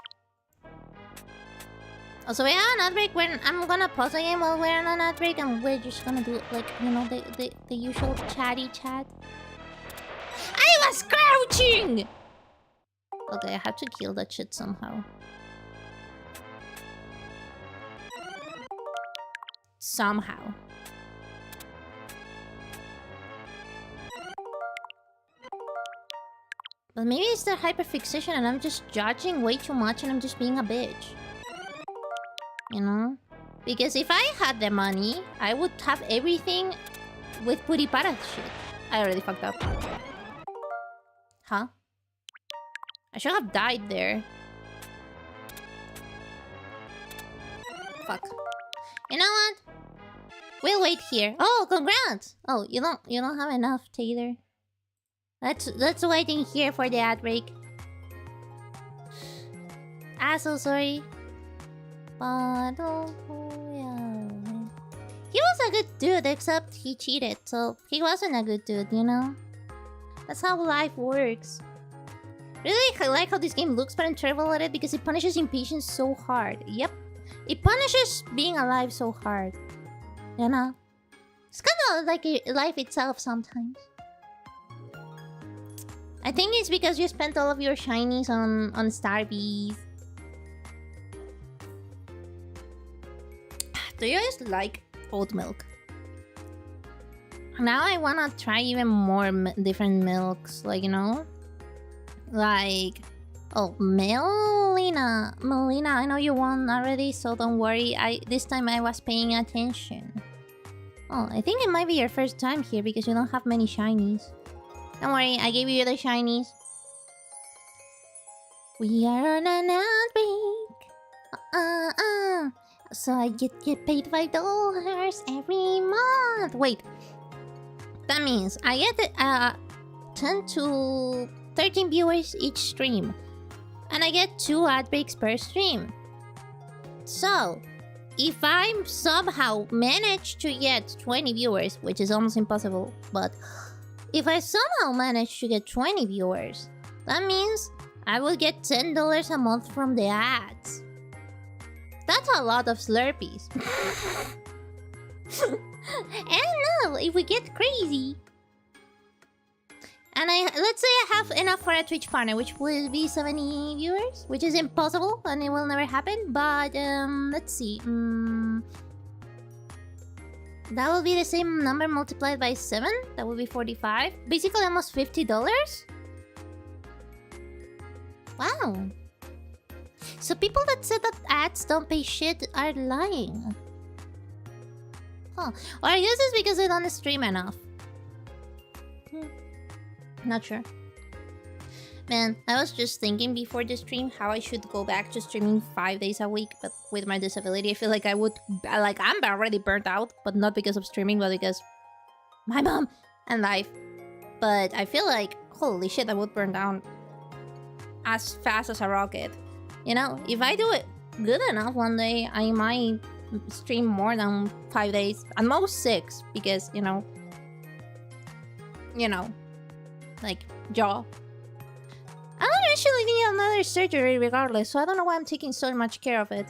Also, we have an ad break when I'm gonna pause the game while we're on an ad break and we're just gonna do, like, you know, the usual chatty chat. I was crouching! Okay, I have to kill that shit somehow. Somehow. But maybe it's the hyperfixation and I'm just judging way too much and I'm just being a bitch. You know? Because if I had the money, I would have everything with Puripara shit. I already fucked up. Huh? I should have died there. Fuck. You know what? We'll wait here. Oh, congrats! Oh, you don't have enough, Taylor. Let's waiting here for the ad break. Ah, so sorry. He was a good dude, except he cheated, so he wasn't a good dude, you know? That's how life works. Really, I like how this game looks, but I'm terrible at it because it punishes impatience so hard. Yep. It punishes being alive so hard. You know? It's kind of like life itself sometimes. I think it's because you spent all of your shinies on Starbies. Do you guys like oat milk? Now I wanna try even more different milks, like, you know? Like... Oh, Melina. Melina, I know you won already, so don't worry. This time I was paying attention. Oh, I think it might be your first time here because you don't have many shinies. Don't worry, I gave you the shinies. We are on an outbreak. So I get paid $5 every month. Wait. That means I get 10 to 13 viewers each stream. And I get 2 ad breaks per stream. So, if I somehow manage to get 20 viewers, which is almost impossible, but if I somehow manage to get 20 viewers, that means I will get $10 a month from the ads. That's a lot of Slurpees. And now, if we get crazy... And let's say I have enough for a Twitch partner, which will be 70 viewers, which is impossible and it will never happen. But let's see. That will be the same number multiplied by 7. That will be 45. Basically almost $50. Wow. So people that said that ads don't pay shit are lying. Huh. Or I guess it's because I don't stream enough. Not sure. Man, I was just thinking before the stream how I should go back to streaming 5 days a week, but with my disability, I feel like I would... Like, I'm already burnt out, but not because of streaming, but because... my mom and life. But I feel like, holy shit, I would burn down as fast as a rocket. You know, if I do it good enough one day, I might stream more than 5 days. At most 6, because, you know... Like, jaw. I don't actually need another surgery regardless, so I don't know why I'm taking so much care of it.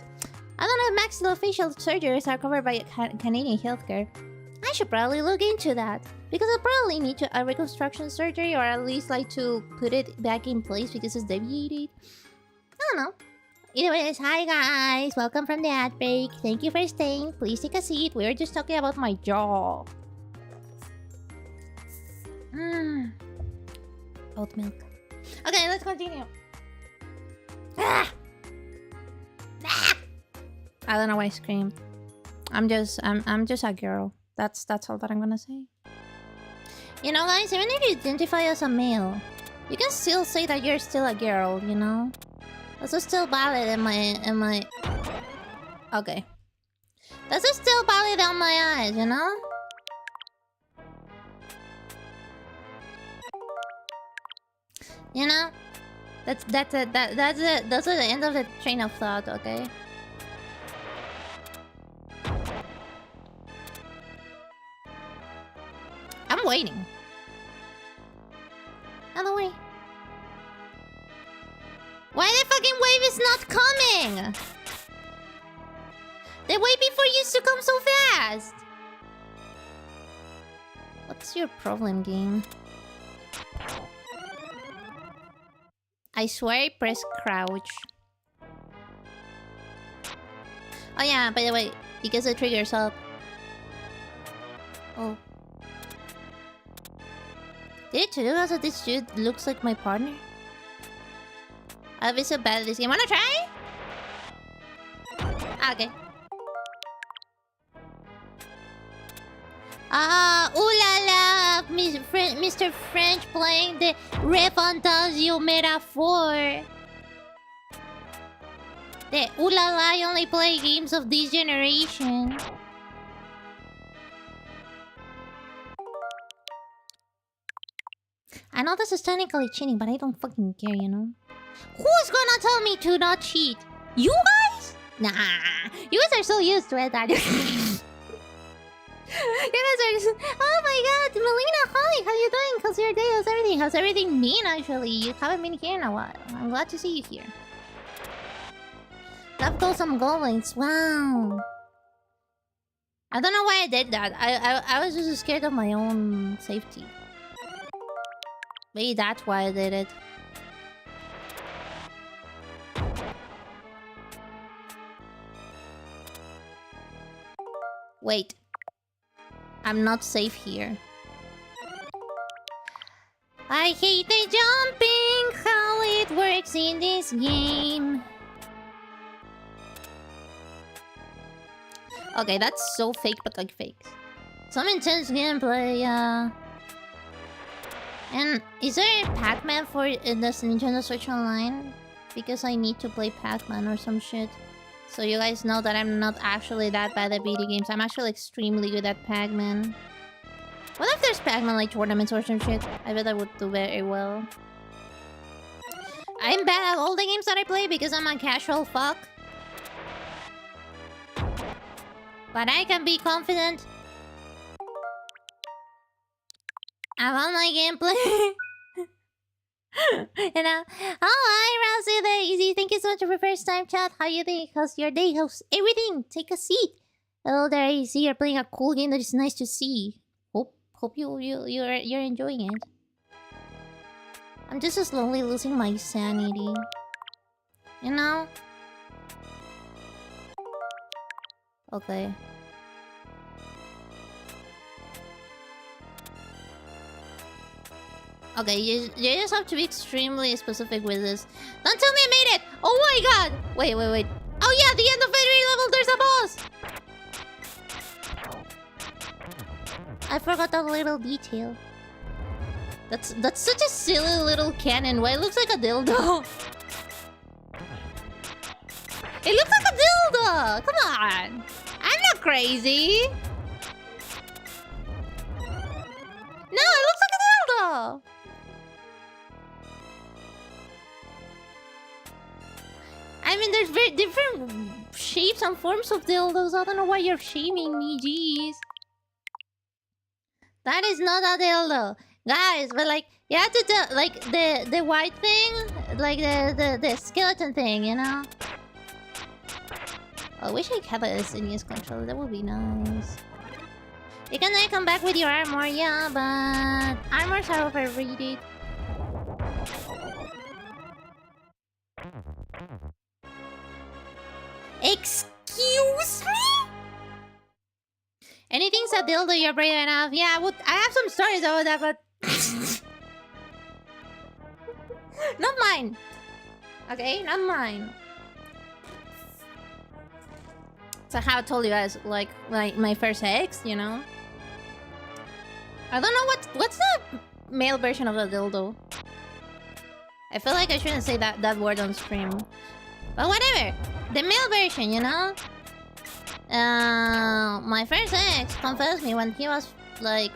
I don't know if maxillofacial surgeries are covered by Canadian healthcare. I should probably look into that. Because I'll probably need a reconstruction surgery, or at least like to put it back in place because it's deviated. I don't know. Anyways, hi guys! Welcome from the ad break. Thank you for staying. Please take a seat. We were just talking about my jaw. Oat milk. Okay, let's continue. Ah! Ah! I don't know why I screamed. I'm just a girl. That's all that I'm gonna say. You know, guys, even if you identify as a male, you can still say that you're still a girl. You know, that's still valid in my. Okay, that's still valid on my eyes. You know. You know, that's the end of the train of thought. Okay. I'm waiting. Out of the way. Why the fucking wave is not coming? The wave before used to come so fast. What's your problem, game? I swear I press crouch. Oh yeah, by the way, because the trigger's up. Oh. Did it tell you guys that this dude looks like my partner? I'll be so bad at this game. Wanna try? Ah, okay. Ooh la la! Mr. French playing the 𝗵𝗲𝗬𝐿 metaphor. The ooh la la, I only play games of this generation. I know this is technically cheating, but I don't fucking care, you know? Who's gonna tell me to not cheat? You guys? Nah. You guys are so used to it that... You guys are just... Oh my god, Melina, hi! How you doing? How's your day? How's everything? How's everything been, actually? You haven't been here in a while. I'm glad to see you here. Left all some goblins. Wow. I don't know why I did that. I was just scared of my own safety. Maybe that's why I did it. Wait. I'm not safe here. I hate the jumping, how it works in this game. Okay, that's so fake, but like fake. Some intense gameplay, yeah. And is there a Pac-Man for this Nintendo Switch Online? Because I need to play Pac-Man or some shit. So you guys know that I'm not actually that bad at video games. I'm actually extremely good at Pac-Man. What if there's Pac-Man like tournaments or some shit? I bet I would do very well. I'm bad at all the games that I play because I'm a casual fuck. But I can be confident about my gameplay. You know? Oh, hi, Rousey the Easy. Thank you so much for your first time chat. How you doing? How's your day? How's everything? Take a seat. Hello there, Easy. You're playing a cool game that is nice to see. Hope you're enjoying it. I'm just slowly losing my sanity. You know? Okay. Okay, you just have to be extremely specific with this. Don't tell me I made it! Oh my god! Wait. Oh yeah, at the end of every level there's a boss! I forgot that little detail. That's such a silly little cannon. Why it looks like a dildo? It looks like a dildo! Come on! I'm not crazy! No, it looks like a dildo! I mean, there's very different shapes and forms of dildos. I don't know why you're shaming me, jeez. That is not a dildo. Guys, but like, you have to do, like, the white thing, like the skeleton thing, you know? I wish I had a SNES controller. That would be nice. You can then come back with your armor, yeah, but armors are overrated. Excuse me? Anything's a dildo you're brave enough. Yeah, I have some stories about that, but not mine. Okay, not mine. So how I told you guys, like my first ex, you know? I don't know what's the male version of a dildo. I feel like I shouldn't say that word on stream. But whatever. The male version, you know? My first ex confessed me when he was like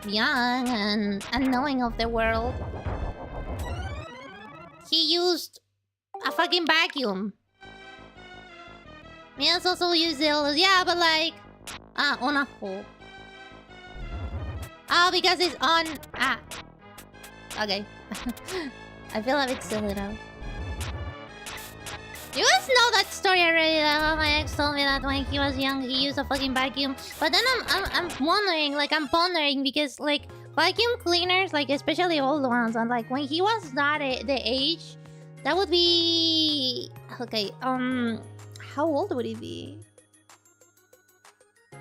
young and unknowing of the world. He used a fucking vacuum. Me also use dildos. Yeah, but like on a hole. Oh, because it's on. Okay. I feel a bit silly now. You guys know that story already. That my ex told me that when he was young, he used a fucking vacuum. But then I'm wondering, like I'm pondering, because like vacuum cleaners, like especially old ones, and like when he was that the age, that would be okay. How old would he be?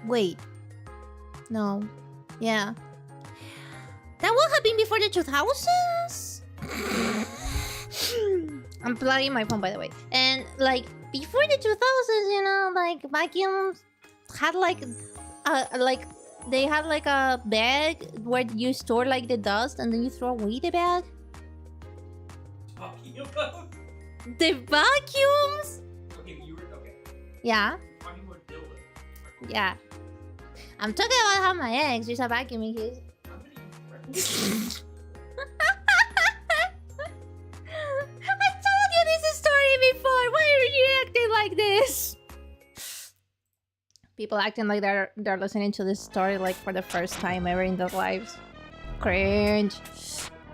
Wait. No. Yeah. That would have been before the 2000s? I'm plugging my phone, by the way. And like before the 2000s, you know, like vacuums had like they had like a bag where you store like the dust and then you throw away the bag. Talking about? The vacuums? Okay, you were okay. Yeah. Talking about dildo. Yeah. I'm talking about how my ex used a vacuum in his. I told you this story before. Why are you acting like this? People acting like they're listening to this story like for the first time ever in their lives. Cringe.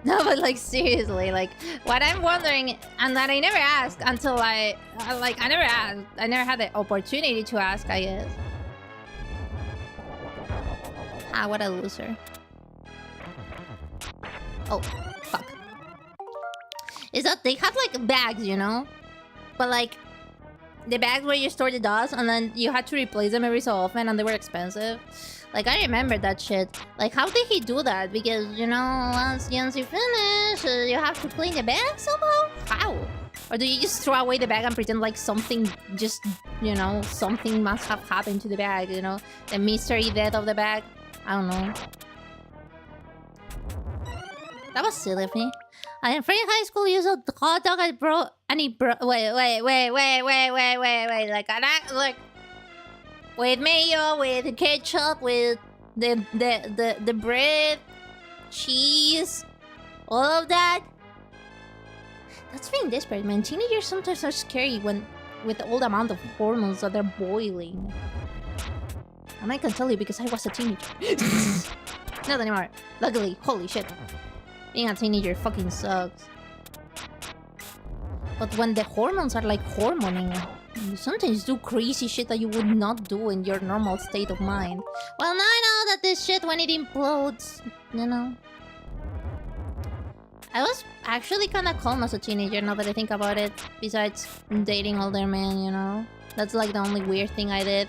No, but like seriously, like what I'm wondering, and that I never asked until I never asked. I never had the opportunity to ask, I guess. Ah, what a loser. Oh, is that they have like bags, you know? But like the bags where you store the dust and then you had to replace them every so often and they were expensive. Like I remember that shit. Like how did he do that? Because you know, once you finish, you have to clean the bag somehow? How? Or do you just throw away the bag and pretend like something just, you know, something must have happened to the bag, you know? The mystery death of the bag? I don't know. That was silly of me. I am free high school use a hot dog and bro... Wait. Like, like... With mayo, with ketchup, with the bread, cheese, all of that. That's being desperate, man. Teenagers sometimes are scary when with all the amount of hormones that they're boiling. And I can tell you because I was a teenager. Not anymore. Luckily, holy shit. Being a teenager fucking sucks. But when the hormones are like hormoning, you sometimes do crazy shit that you would not do in your normal state of mind. Well, now I know that this shit, when it implodes, you know. I was actually kind of calm as a teenager, now that I think about it. Besides dating older men, you know. That's like the only weird thing I did.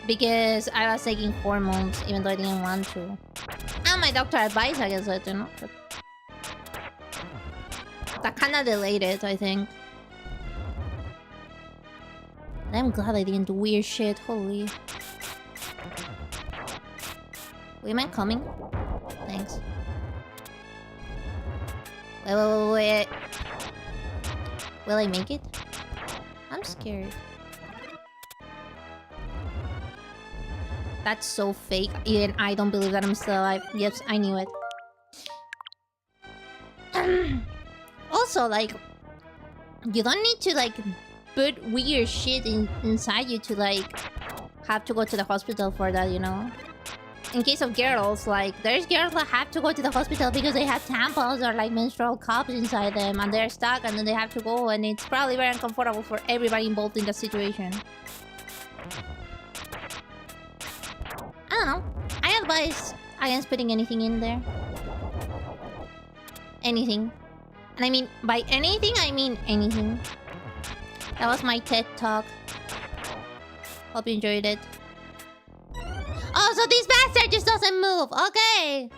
Because I was taking hormones, even though I didn't want to. And my doctor advised against it, you know. But that kind of delayed it, I think. And I'm glad I didn't do weird shit, holy. Women coming? Thanks. Wait. Will I make it? I'm scared. That's so fake. Even I don't believe that I'm still alive. Yes, I knew it. Also, like... You don't need to, like... Put weird shit inside you to, like... Have to go to the hospital for that, you know? In case of girls, like... There's girls that have to go to the hospital because they have tampons or, like, menstrual cups inside them. And they're stuck and then they have to go. And it's probably very uncomfortable for everybody involved in the situation. I don't know. I advise against putting anything in there. Anything. And I mean, by anything, I mean anything. That was my TED Talk. Hope you enjoyed it. Oh, so this bastard just doesn't move. Okay.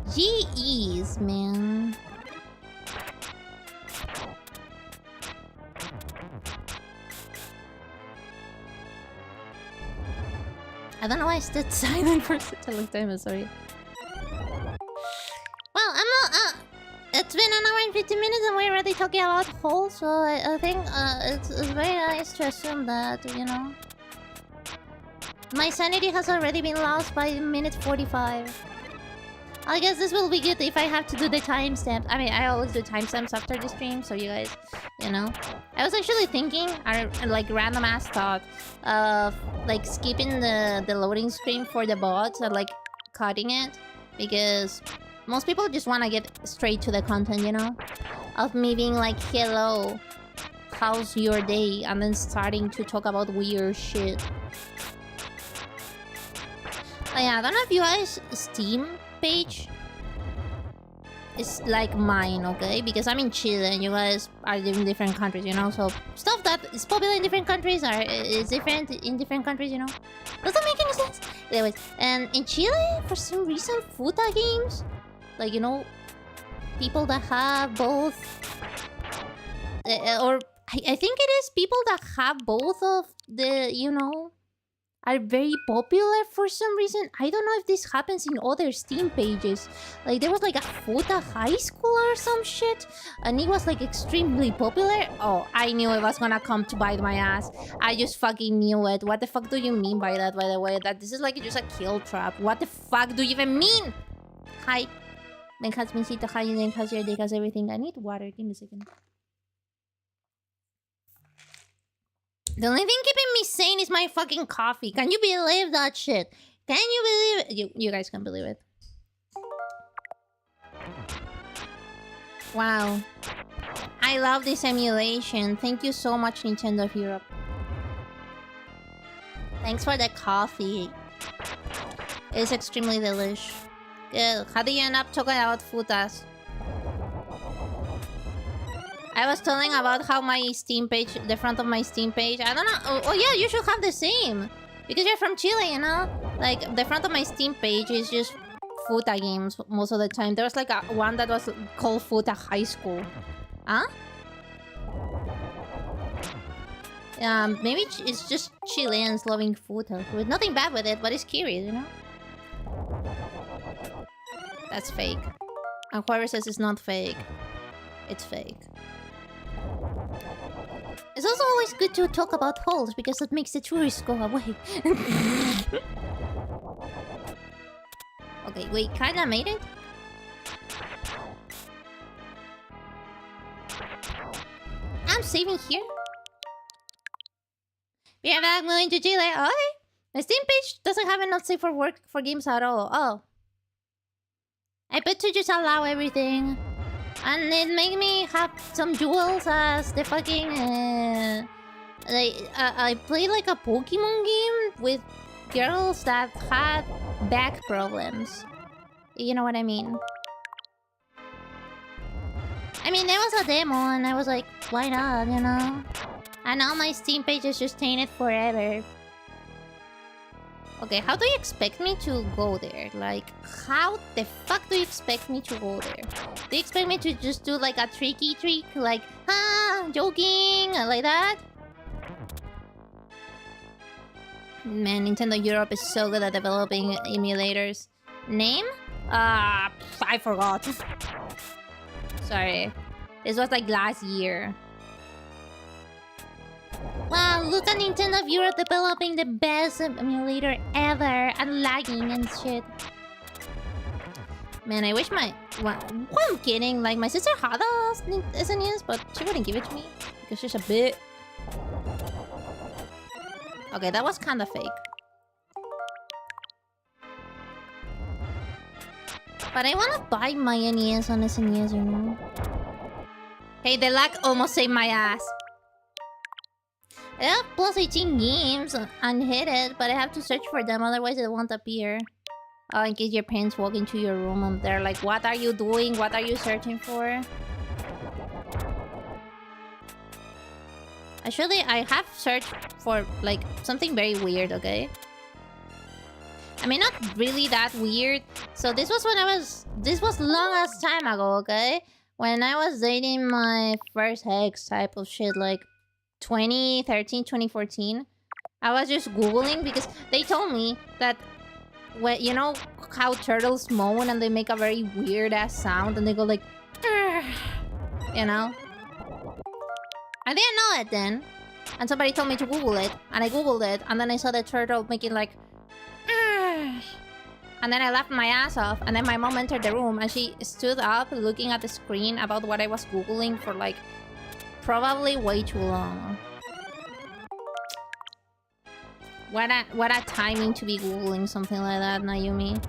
Jeez, man. I don't know why I stood silent for such a long time, I'm sorry. Well, I'm not... it's been an hour and 50 minutes and we're already talking about holes, so I think it's very nice to assume that, you know... My sanity has already been lost by minute 45. I guess this will be good if I have to do the timestamps. I mean, I always do timestamps after the stream, so you guys, you know. I was actually thinking, like, random ass thought of, like, skipping the loading screen for the bots and, like, cutting it. Because most people just want to get straight to the content, you know. Of me being like, hello, how's your day? And then starting to talk about weird shit. But yeah, I don't know if you guys Steam page is like mine, okay? Because I'm in Chile and you guys are in different countries, you know? So stuff that is popular in different countries is different in different countries, you know? Does that make any sense? Anyways, and in Chile, for some reason, Futa games, like, you know, people that have both... or I think it is people that have both of the, you know... are very popular for some reason. I don't know if this happens in other Steam pages. Like, there was like a Futa high school or some shit. And it was like extremely popular. Oh, I knew it was gonna come to bite my ass. I just fucking knew it. What the fuck do you mean by that, by the way? That this is like just a kill trap. What the fuck do you even mean? Hi. 𝐂𝐥𝐢𝐧𝐢𝐜 𝐑𝐿𝐿 has everything. I need water. Give me a second. The only thing keeping me sane is my fucking coffee. Can you believe that shit? Can you believe it? You guys can believe it. Wow. I love this emulation. Thank you so much, Nintendo of Europe. Thanks for the coffee. It's extremely delish. Good. How do you end up talking about futas? I was telling about how my Steam page, the front of my Steam page, I don't know. Oh yeah, you should have the same. Because you're from Chile, you know? Like, the front of my Steam page is just futa games most of the time. There was like one that was called Futa High School. Huh? Maybe it's just Chileans loving futa. With nothing bad with it, but it's curious, you know? That's fake. And whoever says it's not fake, it's fake. It's also always good to talk about holes because it makes the tourists go away. Okay, wait, kinda made it? I'm saving here. We are back moving to Chile. Okay. My Steam page doesn't have enough safe for work for games at all. Oh. I bet to just allow everything. And it made me have some duels as the fucking... I played like a Pokemon game with girls that had back problems. You know what I mean? I mean, there was a demo and I was like, why not, you know? And now my Steam page is just tainted forever. Okay, how do you expect me to go there? Like, how the fuck do you expect me to go there? Do you expect me to just do like a tricky trick? Like, joking, like that? Man, Nintendo Europe is so good at developing emulators. Name? I forgot. Sorry. This was like last year. Wow, look at Nintendo of Europe developing the best emulator ever and lagging and shit. Man, I wish my... Well, I'm kidding. Like, my sister had a SNES, but she wouldn't give it to me because she's a bit... Okay, that was kind of fake. But I want to buy my NES on SNES, you know? Hey, the lag almost saved my ass. I have plus 18 games unhitted, but I have to search for them, otherwise it won't appear. Oh, in case your parents walk into your room and they're like, what are you doing? What are you searching for? Actually, I have searched for, like, something very weird, okay? I mean, not really that weird. So this was when I was... This was long ass time ago, okay? When I was dating my first ex type of shit, like... 2013, 2014. I was just googling because they told me that when, you know how turtles moan and they make a very weird ass sound and they go like, you know? I didn't know it then, and somebody told me to Google it, and I googled it, and then I saw the turtle making like, and then I laughed my ass off, and then my mom entered the room and she stood up looking at the screen about what I was googling for like probably way too long. What a timing to be googling something like that, Nayumi.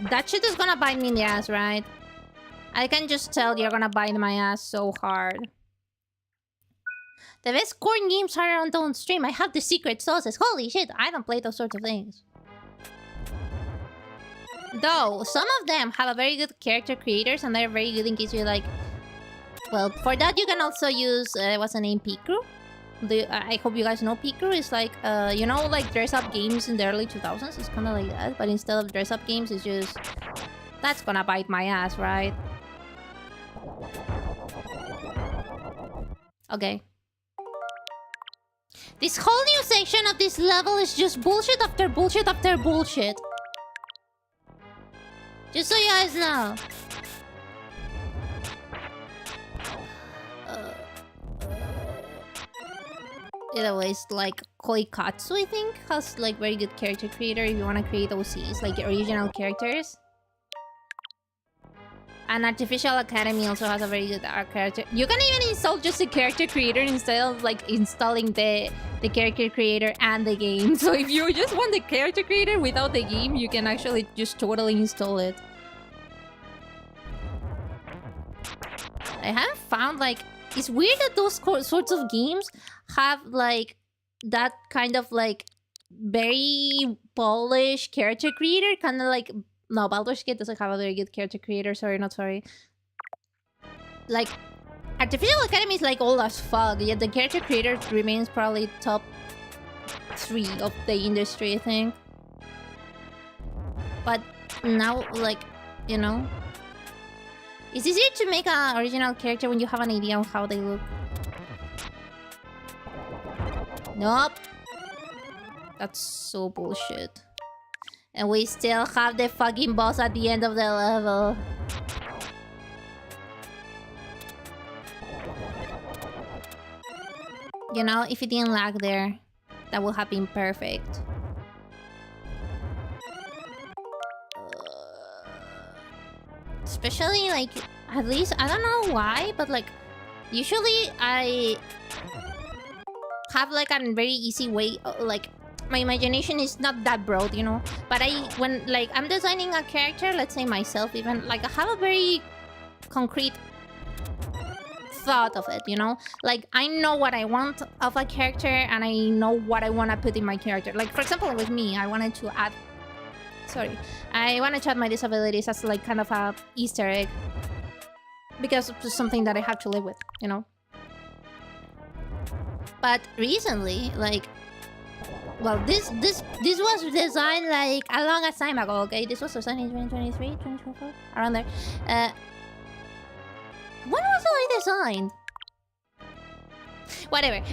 That shit is gonna bite me in the ass, right? I can just tell you're gonna bite my ass so hard. The best corn games are on Don't Stream. I have the secret sauces. Holy shit, I don't play those sorts of things. Though, some of them have a very good character creators and they're very good in case you like... Well, for that you can also use, what's the name, Picrew? I hope you guys know Picrew. It's like, you know, like dress-up games in the early 2000s. It's kind of like that. But instead of dress-up games, it's just... That's gonna bite my ass, right? Okay. This whole new section of this level is just bullshit after bullshit after bullshit. Just so you guys know. Either way, it's like 𝐂𝐥𝐢𝐧𝐢𝐜, I think, has like very good character creator if you want to create OCs, like original characters. And Artificial Academy also has a very good art character. You can even install just the character creator instead of like installing the character creator and the game. So if you just want the character creator without the game, you can actually just totally install it. I haven't found like... It's weird that those sorts of games have like that kind of like very polished character creator, kind of like no, Baldur's Gate doesn't have a very good character creator. Sorry, not sorry. Like Artificial Academy is like old as fuck. Yet the character creator remains probably top 3 of the industry, I think. But now, like, you know, it's easier to make an original character when you have an idea of how they look. Nope. That's so bullshit. And we still have the fucking boss at the end of the level. You know, if it didn't lag there, that would have been perfect. Especially, like, at least, I don't know why, but, like, usually I have, like, a very easy way, like, my imagination is not that broad, you know? But when, like, I'm designing a character, let's say myself even, like, I have a very concrete thought of it, you know? Like, I know what I want of a character, and I know what I want to put in my character. Like, for example, with me, I wanted to add... Sorry. I wanted to add my disabilities as, like, kind of a Easter egg. Because it's something that I have to live with, you know? But recently, like... Well, this was designed, like, a long time ago, okay? This was designed in 2023, 2024? Around there. When was I designed? Whatever.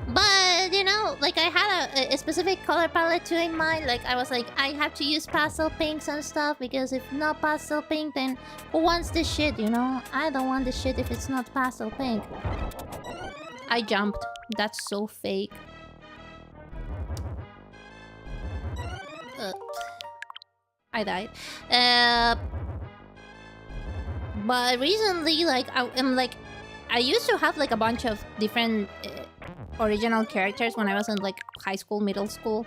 But, you know, like, I had a specific color palette too in mind. Like, I was like, I have to use pastel pinks and stuff, because if not pastel pink, then who wants this shit, you know? I don't want this shit if it's not pastel pink. I jumped. That's so fake. I died. But recently, like, I used to have, like, a bunch of different original characters when I was in, like, high school, middle school.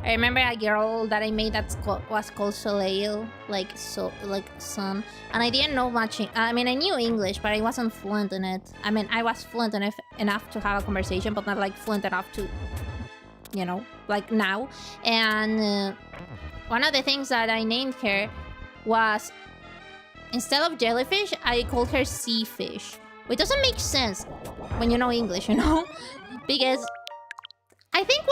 I remember a girl that I made that was called 𝐂𝐤𝐬𝐬, like, so, like, sun. And I didn't know much. I mean, I knew English, but I wasn't fluent in it. I mean, I was fluent enough to have a conversation, but not, like, fluent enough to, you know, like now. And one of the things that I named her was, instead of jellyfish, I called her sea fish. Which doesn't make sense when you know English, you know? Because I think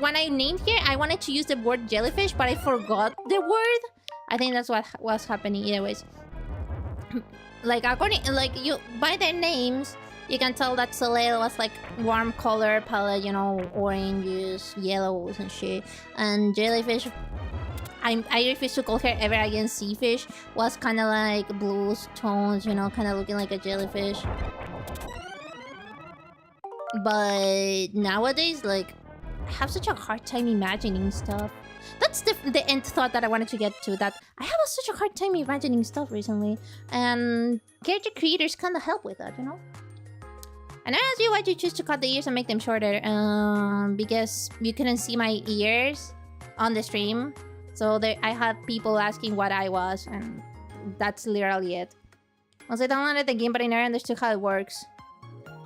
when I named her, I wanted to use the word jellyfish, but I forgot the word. I think that's what was happening. Anyways, like, according, like, you by their names, you can tell that 𝐂𝐤𝐬𝐬 was, like, warm color palette, you know, oranges, yellows, and shit. And jellyfish, I refuse to call her ever again sea fish. Was kind of like blues tones, you know, kind of looking like a jellyfish. But nowadays, like, I have such a hard time imagining stuff. That's the end thought that I wanted to get to. That I have such a hard time imagining stuff recently, and character creators kind of help with that, you know. And I asked you why you choose to cut the ears and make them shorter. Because you couldn't see my ears on the stream. So I had people asking what I was, and that's literally it. Also, I downloaded the game, but I never understood how it works.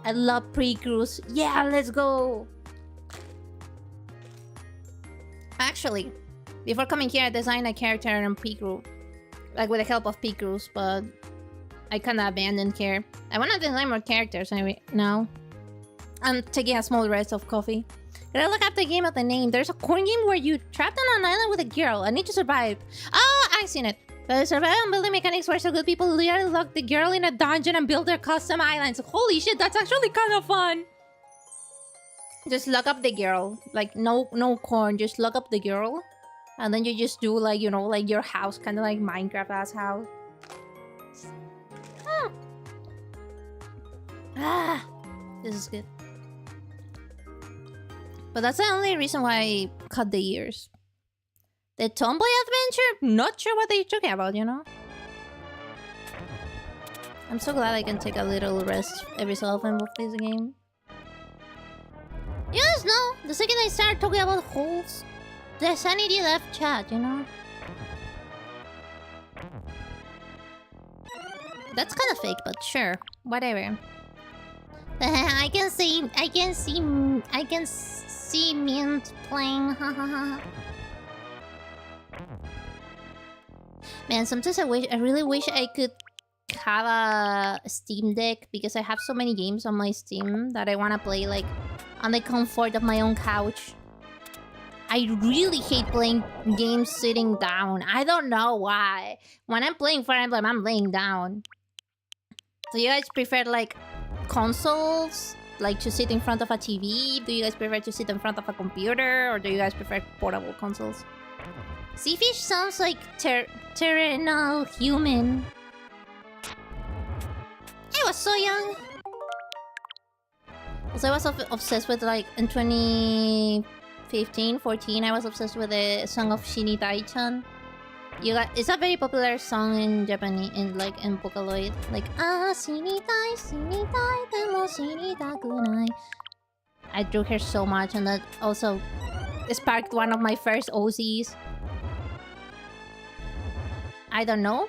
I love pre-cruise. Yeah, let's go! Actually, before coming here, I designed a character in pre-crew. Like, with the help of pre-crews, but I kinda abandoned here. I wanna design more characters anyway now. I'm taking a small rest of coffee. Can I look up the game at the name? There's a corn game where you trapped on an island with a girl. I need to survive. Oh, I've seen it. But the survival and building mechanics were so good, people literally locked the girl in a dungeon and built their custom islands. Holy shit, that's actually kind of fun. Just lock up the girl. Like, no corn, just lock up the girl. And then you just do, like, you know, like your house, kind of like Minecraft-ass house. Ah, this is good. But that's the only reason why I cut the ears. The Tomboy adventure? Not sure what they're talking about, you know? I'm so glad I can take a little rest every so often with this game. You guys know, the second I start talking about holes, the sanity left chat, you know? That's kind of fake, but sure. Whatever. I can see Mint playing. Man, sometimes I really wish I could have a Steam Deck because I have so many games on my Steam that I want to play like on the comfort of my own couch. I really hate playing games sitting down. I don't know why. When I'm playing Fire Emblem, I'm laying down. Do you guys prefer like consoles? Like to sit in front of a TV? Do you guys prefer to sit in front of a computer? Or do you guys prefer portable consoles? Seafish sounds like terrenal human. I was so young. Also, I was obsessed with like in 2015, 14, I was obsessed with the song of Shinitaichan. It's a very popular song in Japanese, in Vocaloid. Like, shinitai, shinitai, demo shinitakunai. I drew her so much, and that also sparked one of my first OCs. I don't know.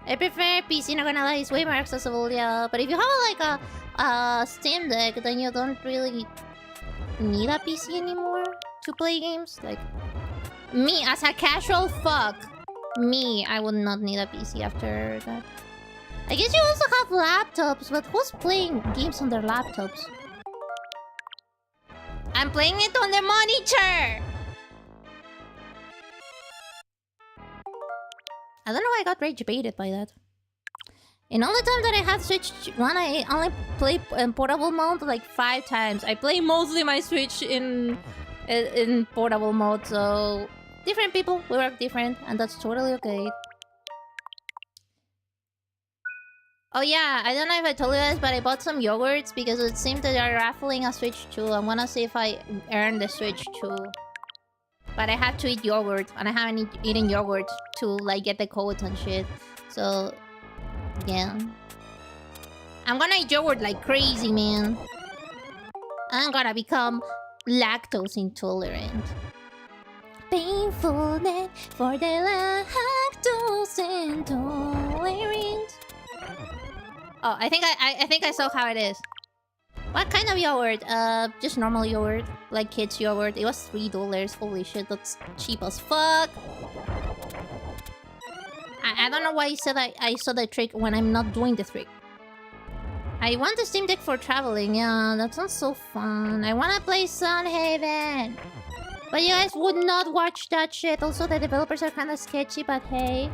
I prefer PC, not gonna lie, it's way more accessible, yeah. But if you have like a Steam Deck, then you don't really need a PC anymore to play games. Like, me, as a casual fuck, I would not need a PC after that. I guess you also have laptops, but who's playing games on their laptops? I'm playing it on the monitor! I don't know why I got rage baited by that. In all the time that I have Switch 1, I only play in portable mode like 5 times. I play mostly my Switch in portable mode, so... Different people, we work different, and that's totally okay. Oh yeah, I don't know if I told you guys, but I bought some yogurts because it seemed that they're raffling a Switch 2. I wanna see if I earn the Switch 2. But I have to eat yogurt, and I haven't eaten yogurt to like get the codes and shit. So, yeah. I'm gonna eat yogurt like crazy, man. I'm gonna become lactose intolerant. Painful net for the lactose intolerant. Oh, I think I saw how it is. What kind of yogurt? Just normal yogurt, like kids yogurt. It was $3. Holy shit, that's cheap as fuck. I don't know why you said I saw the trick when I'm not doing the trick. I want the Steam Deck for traveling. Yeah, that sounds so fun. I wanna play Sunhaven. But you guys would not watch that shit. Also, the developers are kind of sketchy, but hey.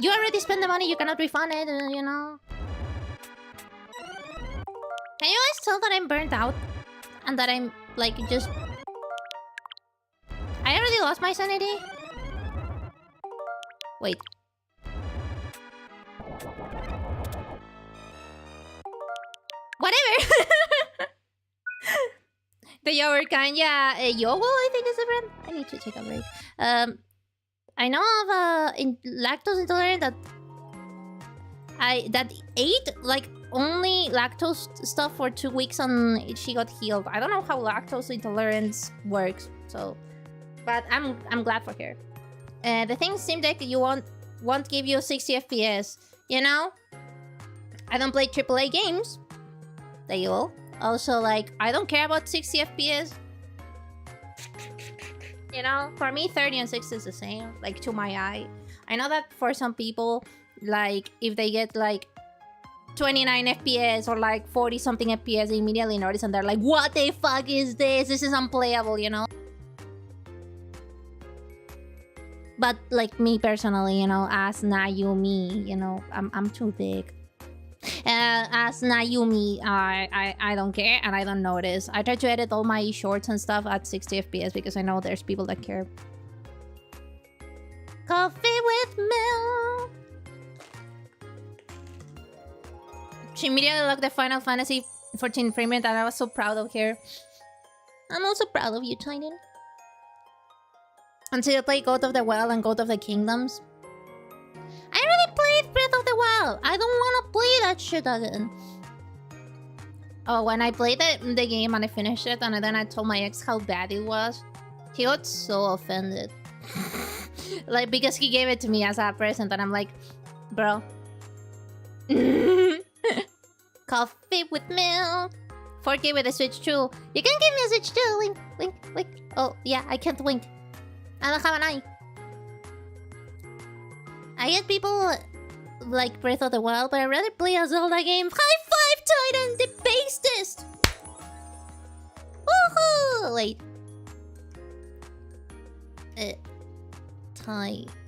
You already spent the money, you cannot refund it, you know? Can you guys tell that I'm burnt out? And that I'm, like, just... I already lost my sanity? Wait. Whatever! The yogurt kind, yeah. Yogo, I think is different. I need to take a break. I know of lactose intolerant that ate like only lactose stuff for 2 weeks and she got healed. I don't know how lactose intolerance works, so, but I'm glad for her. The thing seems like you won't give you 60 FPS. You know, I don't play AAA games. There you go. Also, like, I don't care about 60 FPS. You know, for me, 30 and 60 is the same, like, to my eye. I know that for some people, like, if they get, like, 29 FPS or, like, 40-something FPS, they immediately notice and they're like, what the fuck is this? This is unplayable, you know? But, like, me personally, you know, as Nayumi, you know, I'm too big. As Nayumi, I don't care and I don't notice. I try to edit all my shorts and stuff at 60 FPS because I know there's people that care. Coffee with milk. She immediately looked the Final Fantasy 14 frame rate and I was so proud of her. I'm also proud of you, Titan. Until you play God of the Wild and God of the Kingdoms. I already played Breath of the Wild. I don't want to play that shit again. Oh, when I played the game and I finished it and then I told my ex how bad it was, he got so offended. Like, because he gave it to me as a present and I'm like, bro. Coffee with milk 4K with a Switch too. You can give me a Switch too. Wink, wink, wink. Oh, yeah, I can't wink. I don't have an eye. I get people like Breath of the Wild, but I'd rather play a Zelda game. High five, Titan! The bestest! Woohoo! Wait.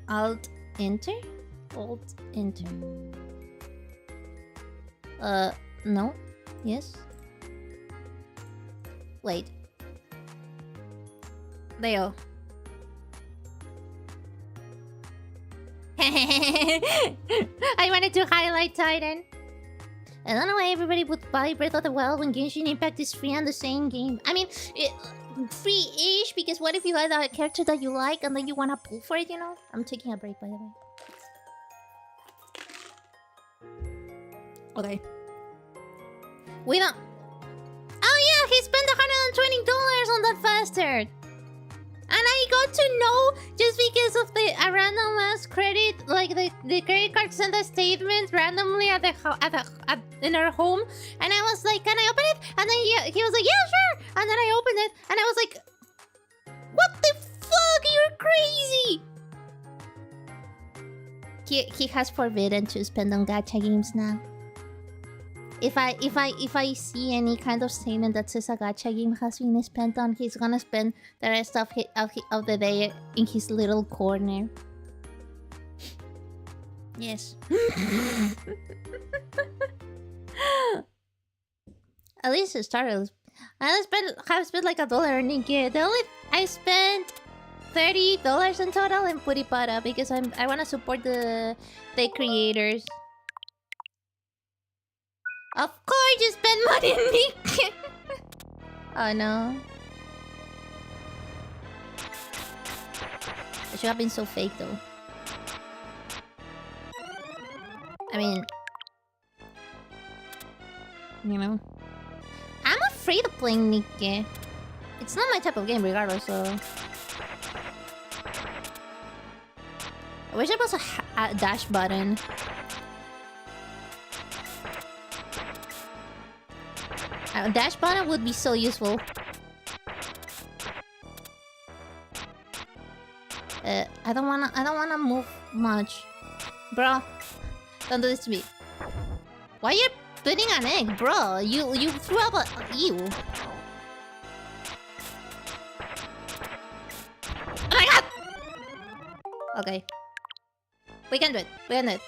Alt enter? Alt enter. No. Yes. Wait. There. I wanted to highlight Titan. I don't know why everybody would buy Breath of the Wild when Genshin Impact is free on the same game. I mean, free-ish, because what if you have a character that you like and then you want to pull for it, you know? I'm taking a break, by the way. Okay. We don't... Oh yeah, he spent $120 on that bastard! And I got to know just because of a random ass credit, like the credit card sent a statement randomly in our home, and I was like, "Can I open it?" And then he was like, "Yeah, sure." And then I opened it, and I was like, "What the fuck? You're crazy!" He has forbidden to spend on gacha games now. If I see any kind of statement that says a gacha game has been spent on, he's gonna spend the rest of the day in his little corner. Yes. At least it started. I have spent like $1 I spent $30 in total in Puripara because I wanna support the creators. Of course you spend money on Nick! Oh no. It should have been so fake though. I mean... You know... I'm afraid of playing Nick. It's not my type of game regardless, so... I wish there was a dash button. A dash button would be so useful. I don't wanna move much. Bro, don't do this to me. Why are you putting an egg, bro? You threw up a... Ew. Oh my god! Okay. We can do it. We can do it.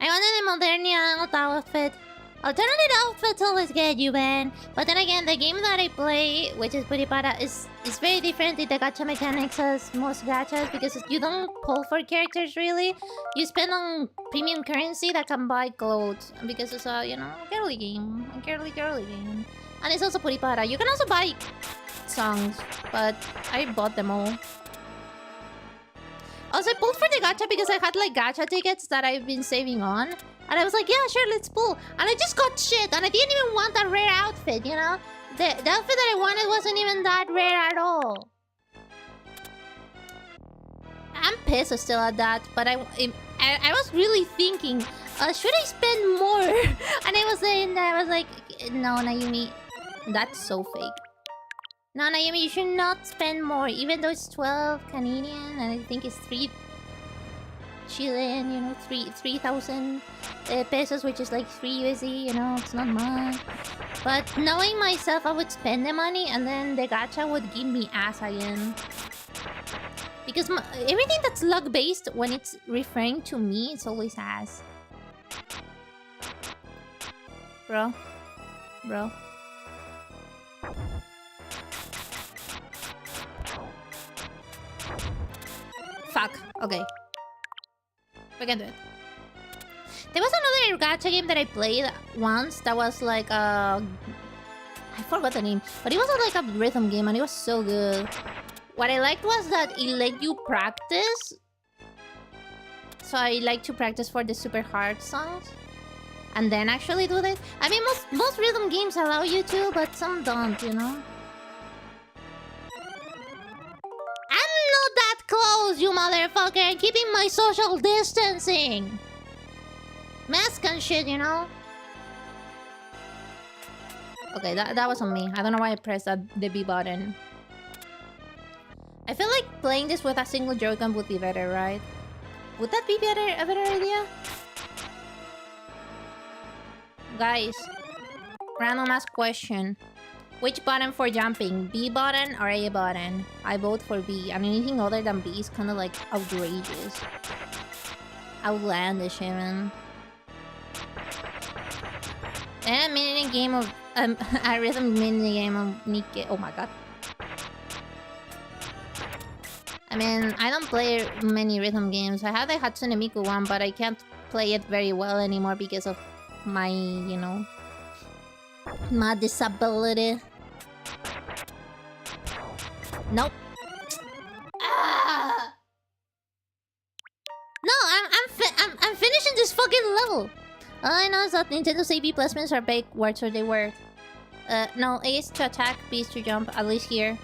I wanted a Modernia outfit. Alternative outfits always get you banned. But then again, the game that I play, which is Puripara, is very different in the gacha mechanics as most gachas because you don't pull for characters really. You spend on premium currency that can buy clothes because it's a, you know, girly game. A girly game. And it's also Puripara. You can also buy songs, but I bought them all. Also, I pulled for the gacha because I had like gacha tickets that I've been saving on. And I was like, yeah, sure, let's pull. And I just got shit. And I didn't even want a rare outfit, you know? The outfit that I wanted wasn't even that rare at all. I'm pissed still at that. But I was really thinking, should I spend more? And I was saying that, I was like, no, Nayumi, that's so fake. No, Nayumi, you should not spend more. Even though it's 12 Canadian and I think it's 3 Chilean, you know, 3,000 pesos, which is like 3 USD, you know, it's not much. But knowing myself, I would spend the money and then the gacha would give me ass again. Because everything that's luck-based, when it's referring to me, it's always ass. Bro. Fuck. Okay. We can do it. There was another gacha game that I played once that was like I forgot the name, but it was like a rhythm game and it was so good. What I liked was that it let you practice. So I like to practice for the super hard songs and then actually do that. I mean, most rhythm games allow you to, but some don't, you know. Close, you motherfucker! I'm keeping my social distancing! Mask and shit, you know? Okay, that was on me. I don't know why I pressed the B button. I feel like playing this with a single Joy-Con would be better, right? Would that be a better idea? Guys, random ass question. Which button for jumping? B button or A button? I vote for B. And anything other than B is kind of like outrageous. Outlandish even. And a mini game of a rhythm mini game of Nikke. Oh my god. I mean, I don't play many rhythm games. I have the Hatsune Miku one, but I can't play it very well anymore because of my, you know, my disability. Nope. Ah! No, I'm finishing this fucking level. All I know is that Nintendo's AB placements are backwards, or they were. No, A is to attack, B is to jump, at least here.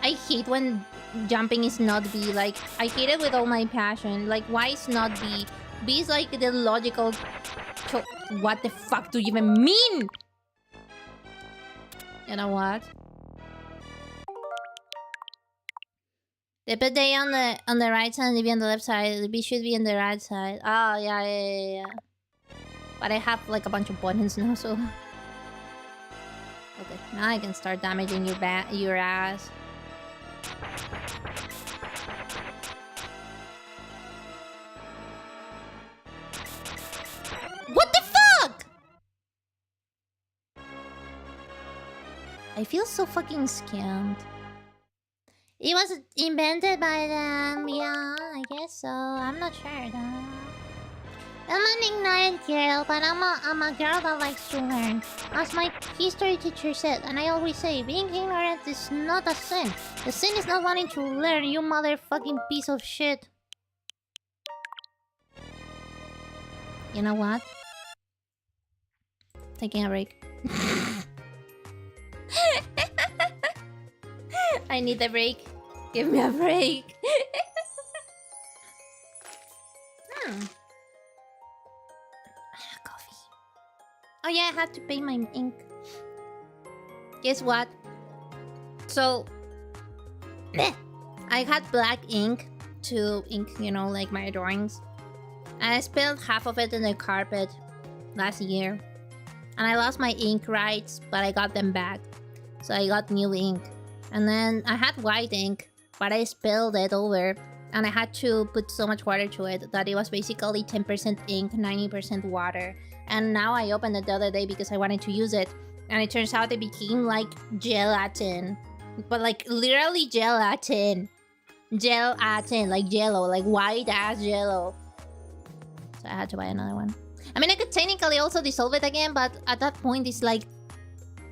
I hate when jumping is not B. Like, I hate it with all my passion. Like, why is not B? B is like the logical... What the fuck do you even mean? You know what? They put A on the right side and the B on the left side. The B should be on the right side. Oh, yeah. But I have like a bunch of buttons now, so... Okay, now I can start damaging your ass. What the fuck? I feel so fucking scammed. It was invented by them. Yeah, I guess so. I'm not sure though. I'm an ignorant girl, but I'm a girl that likes to learn. As my history teacher said, and I always say, being ignorant is not a sin. The sin is not wanting to learn, you motherfucking piece of shit. You know what? Taking a break. I need a break. Give me a break. Coffee. Oh yeah, I had to pay my ink. Guess what? So... I had black ink to ink, you know, like my drawings. And I spilled half of it in the carpet last year. And I lost my ink rights, but I got them back. So I got new ink. And then I had white ink, but I spilled it over. And I had to put so much water to it that it was basically 10% ink, 90% water. And now I opened it the other day because I wanted to use it. And it turns out it became like gelatin. But like literally gelatin. Gelatin, like jello, like white ass jello. So I had to buy another one. I mean, I could technically also dissolve it again, but at that point it's like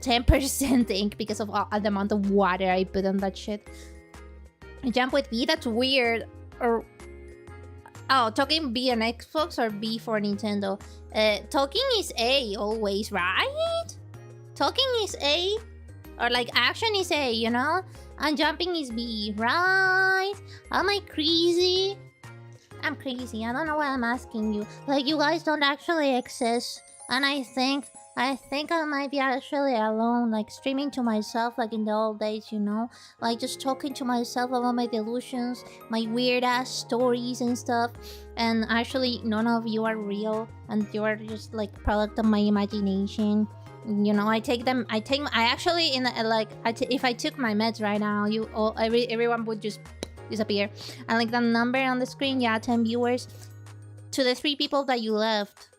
10% ink because of all the amount of water I put on that shit. Jump with B? That's weird. Or... Oh, talking B on Xbox or B for Nintendo? Talking is A always, right? Talking is A. Or like action is A, you know? And jumping is B, right? Am I crazy? I'm crazy. I don't know why I'm asking you. Like, you guys don't actually exist. And I think I might be actually alone, like streaming to myself like in the old days, you know? Like just talking to myself about my delusions, my weird ass stories and stuff. And actually none of you are real and you are just like product of my imagination. You know, if I took my meds right now, everyone would just disappear. And like the number on the screen, yeah, 10 viewers. To the 3 people that you left.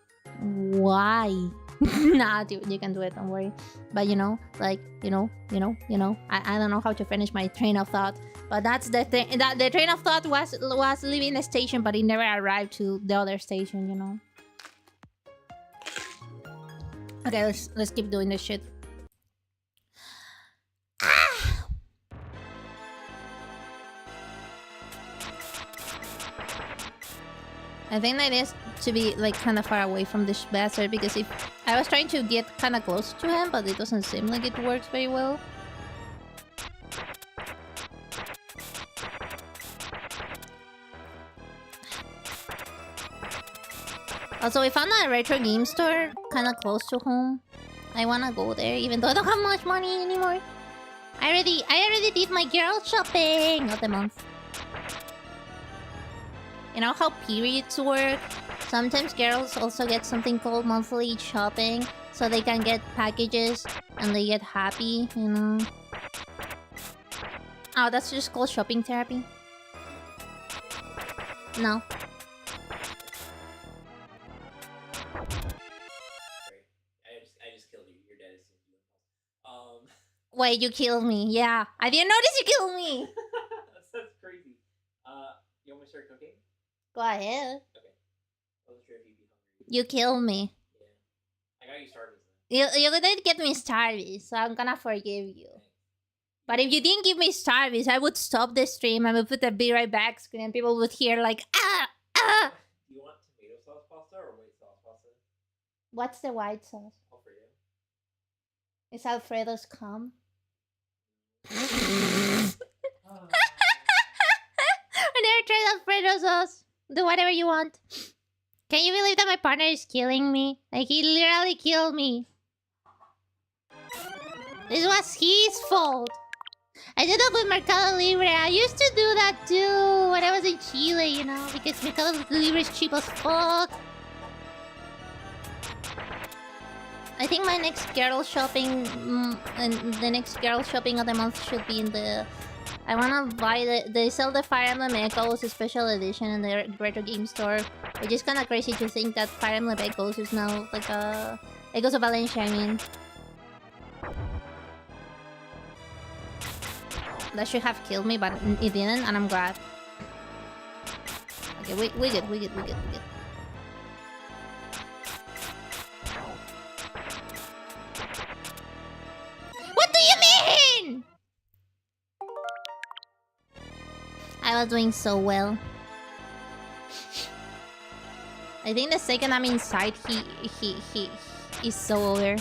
Why? Nah, dude, you can do it, don't worry. But you know, like, you know. I don't know how to finish my train of thought. But that's the thing. That the train of thought was leaving the station, but it never arrived to the other station, you know. Okay, let's keep doing this shit. I think that is to be like kind of far away from this bastard, because if I was trying to get kind of close to him, but it doesn't seem like it works very well. Also, we found a retro game store kind of close to home. I wanna go there, even though I don't have much money anymore. I already did my girl shopping of the month. You know how periods work? Sometimes girls also get something called monthly shopping, so they can get packages and they get happy, you know? Oh, that's just called shopping therapy? No. I just killed you. You're dead as soon as you Wait, you killed me. Yeah. I didn't notice you killed me. That's crazy. You want me to start cooking? Go ahead. Okay. I wasn't sure if you'd be hungry. You killed me. Yeah. I got you started then. You did get me starved, so I'm gonna forgive you. But if you didn't give me starved, I would stop the stream. I would put the be right back screen and people would hear like, ah, ah. Do you want tomato sauce pasta or white sauce pasta? What's the white sauce? Alfredo. Is Alfredo's cum? Oh. I never tried Alfredo sauce. Do whatever you want. Can you believe that my partner is killing me? Like, he literally killed me. This was his fault. I did that with Mercado Libre. I used to do that too when I was in Chile, you know, because Mercado Libre is cheap as fuck. I think my next girl shopping, and the next girl shopping of the month should be in the... I wanna buy they sell the Fire Emblem Echoes special edition in the retro game store, which is kinda crazy to think that Fire Emblem Echoes is now like a... Echoes of Valencia, I mean. That should have killed me, but it didn't, and I'm glad. Okay, we good. What do you mean? I was doing so well. I think the second I'm inside, he is so over.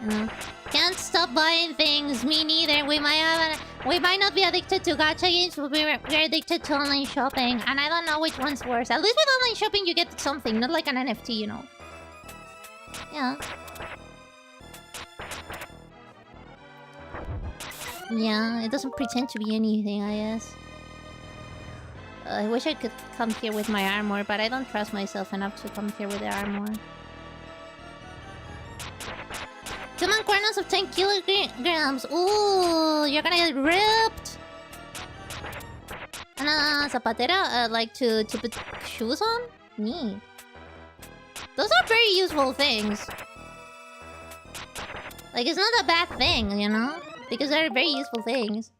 You know? Can't stop buying things. Me neither. We might not be addicted to gacha games, but we're addicted to online shopping, and I don't know which one's worse. At least with online shopping, you get something, not like an NFT, you know. Yeah. Yeah, it doesn't pretend to be anything, I guess. I wish I could come here with my armor, but I don't trust myself enough to come here with the armor. 2 mancuernas of 10 kilograms. Ooh, you're gonna get ripped. And a zapatera, like to put shoes on? Neat. Those are very useful things. Like, it's not a bad thing, you know? Because they're very useful things.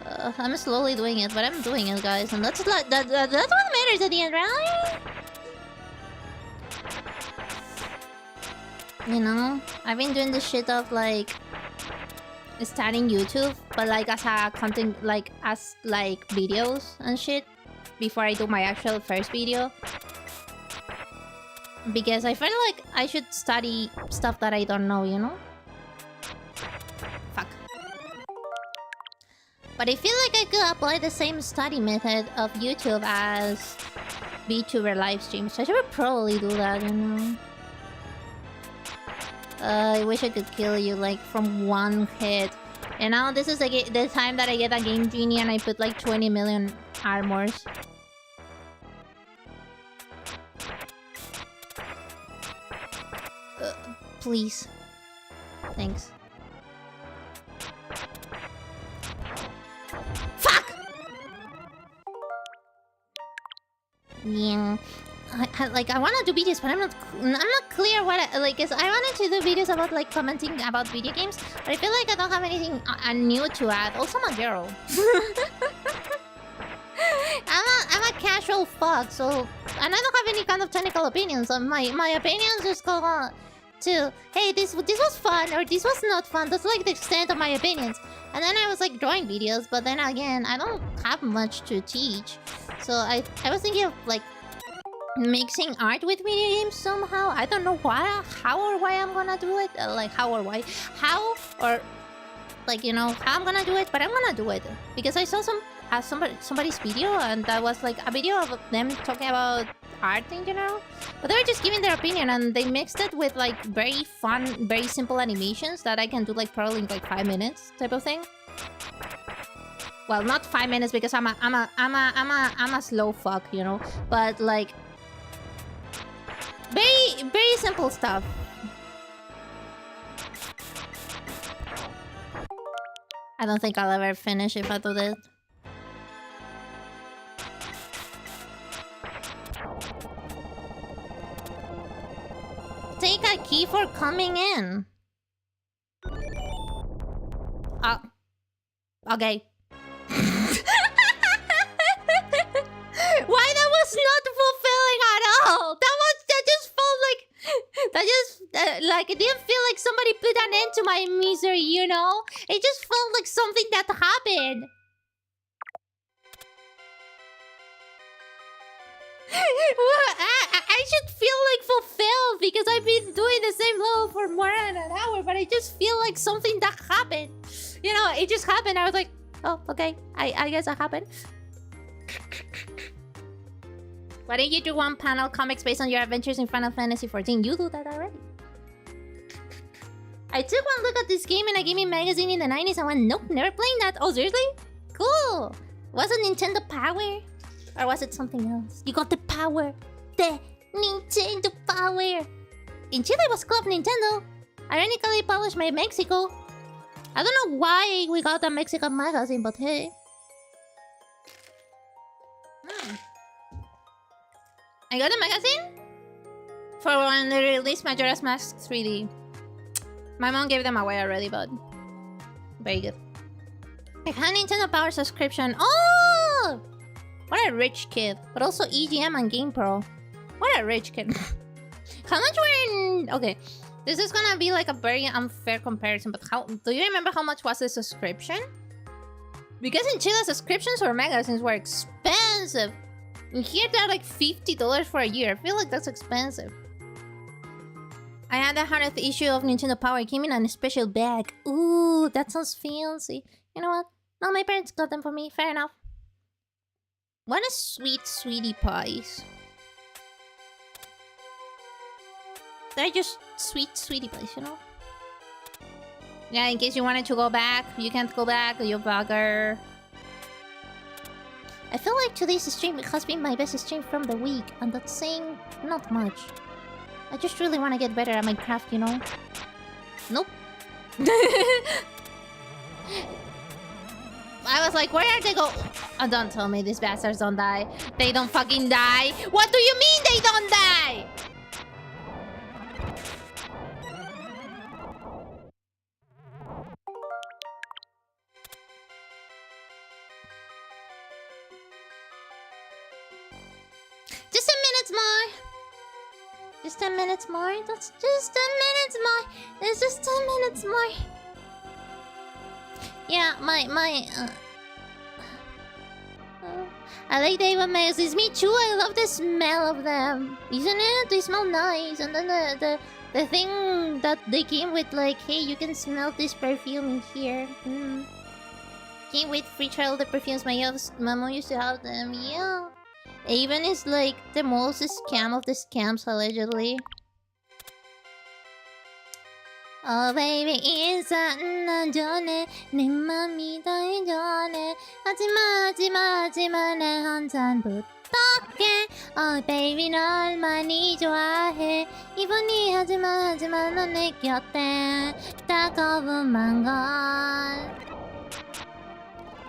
I'm slowly doing it, but I'm doing it, guys. And that's what matters at the end, right? You know? I've been doing this shit of, like... starting YouTube, but, like, as a content... Like, as, like, videos and shit. Before I do my actual first video. Because I feel like I should study stuff that I don't know, you know? Fuck. But I feel like I could apply the same study method of YouTube as Vtuber live streams. So I should probably do that, you know? I wish I could kill you, like, from one hit. And now this is the time that I get a Game Genie and I put, like, 20 million armors. Please. Thanks. Fuck! Yeah. I wanna do videos, but I'm not clear what I wanted to do videos about, like, commenting about video games, but I feel like I don't have anything new to add. Also, I'm a girl. I'm a casual fuck, so... And I don't have any kind of technical opinions. So my opinions just go to, hey, this was fun, or this was not fun. That's, like, the extent of my opinions. And then I was, like, drawing videos, but then again, I don't have much to teach. So I was thinking of, like, mixing art with video games somehow. I don't know how or why I'm gonna do it. Like, how or why. How, or... Like, you know, how I'm gonna do it, but I'm gonna do it. Because I saw somebody's video, and that was, like, a video of them talking about art in general. But they were just giving their opinion, and they mixed it with like very fun, very simple animations that I can do like probably in like 5 minutes type of thing. Well, not 5 minutes because I'm a slow fuck, you know. But like very simple stuff. I don't think I'll ever finish if I do this. Take a key for coming in. Okay. Why that was not fulfilling at all? That just felt like like it didn't feel like somebody put an end to my misery, you know? It just felt like something that happened. I should feel like fulfilled because I've been doing the same level for more than an hour, but I just feel like something that happened. You know, it just happened. I was like, oh, okay. I guess that happened. Why didn't you do one panel comics based on your adventures in Final Fantasy XIV? You do that already. I took one look at this game in a gaming magazine in the 90s and went, nope, never playing that. Oh, seriously? Cool. Was it Nintendo Power? Or was it something else? You got the power. The Nintendo Power. In Chile, it was Club Nintendo. Ironically published by Mexico. I don't know why we got a Mexican magazine, but hey. I got a magazine for when they released Majora's Mask 3D. My mom gave them away already, but very good. I had Nintendo Power subscription. Oh! What a rich kid. But also EGM and GamePro. What a rich kid. How much were in... Okay, this is gonna be like a very unfair comparison, but how... Do you remember how much was the subscription? Because in Chile, subscriptions for magazines were expensive. And here they're like $50 for a year. I feel like that's expensive. I had the 100th issue of Nintendo Power. It came in a special bag. Ooh, that sounds fancy. You know what? No, my parents got them for me. Fair enough. What a sweet sweetie pies. They're just sweet sweetie pies, you know? Yeah, in case you wanted to go back, you can't go back, you bugger. I feel like today's stream has been my best stream from the week, and that's saying not much. I just really want to get better at my craft, you know? Nope. I was like, where are they go? Oh, don't tell me these bastards don't die. They don't fucking die. What do you mean they don't die? Just 10 minutes more. Just 10 minutes more. That's just 10 minutes more. There's just 10 minutes more. Yeah, I like the Avon magazines. Me too. I love the smell of them. Isn't it? They smell nice. And then the thing that they came with, like, hey, you can smell this perfume in here. Can't wait free trial of the perfumes. My mom used to have them. Yeah. Avon is like the most scam of the scams, allegedly. Oh baby, it's not done. 내 맘이 더 전에 하지마 내 한잔 부탁해. Oh baby, 널 많이 좋아해. 이번이 하지마 넌 내 곁에 따가운 걸.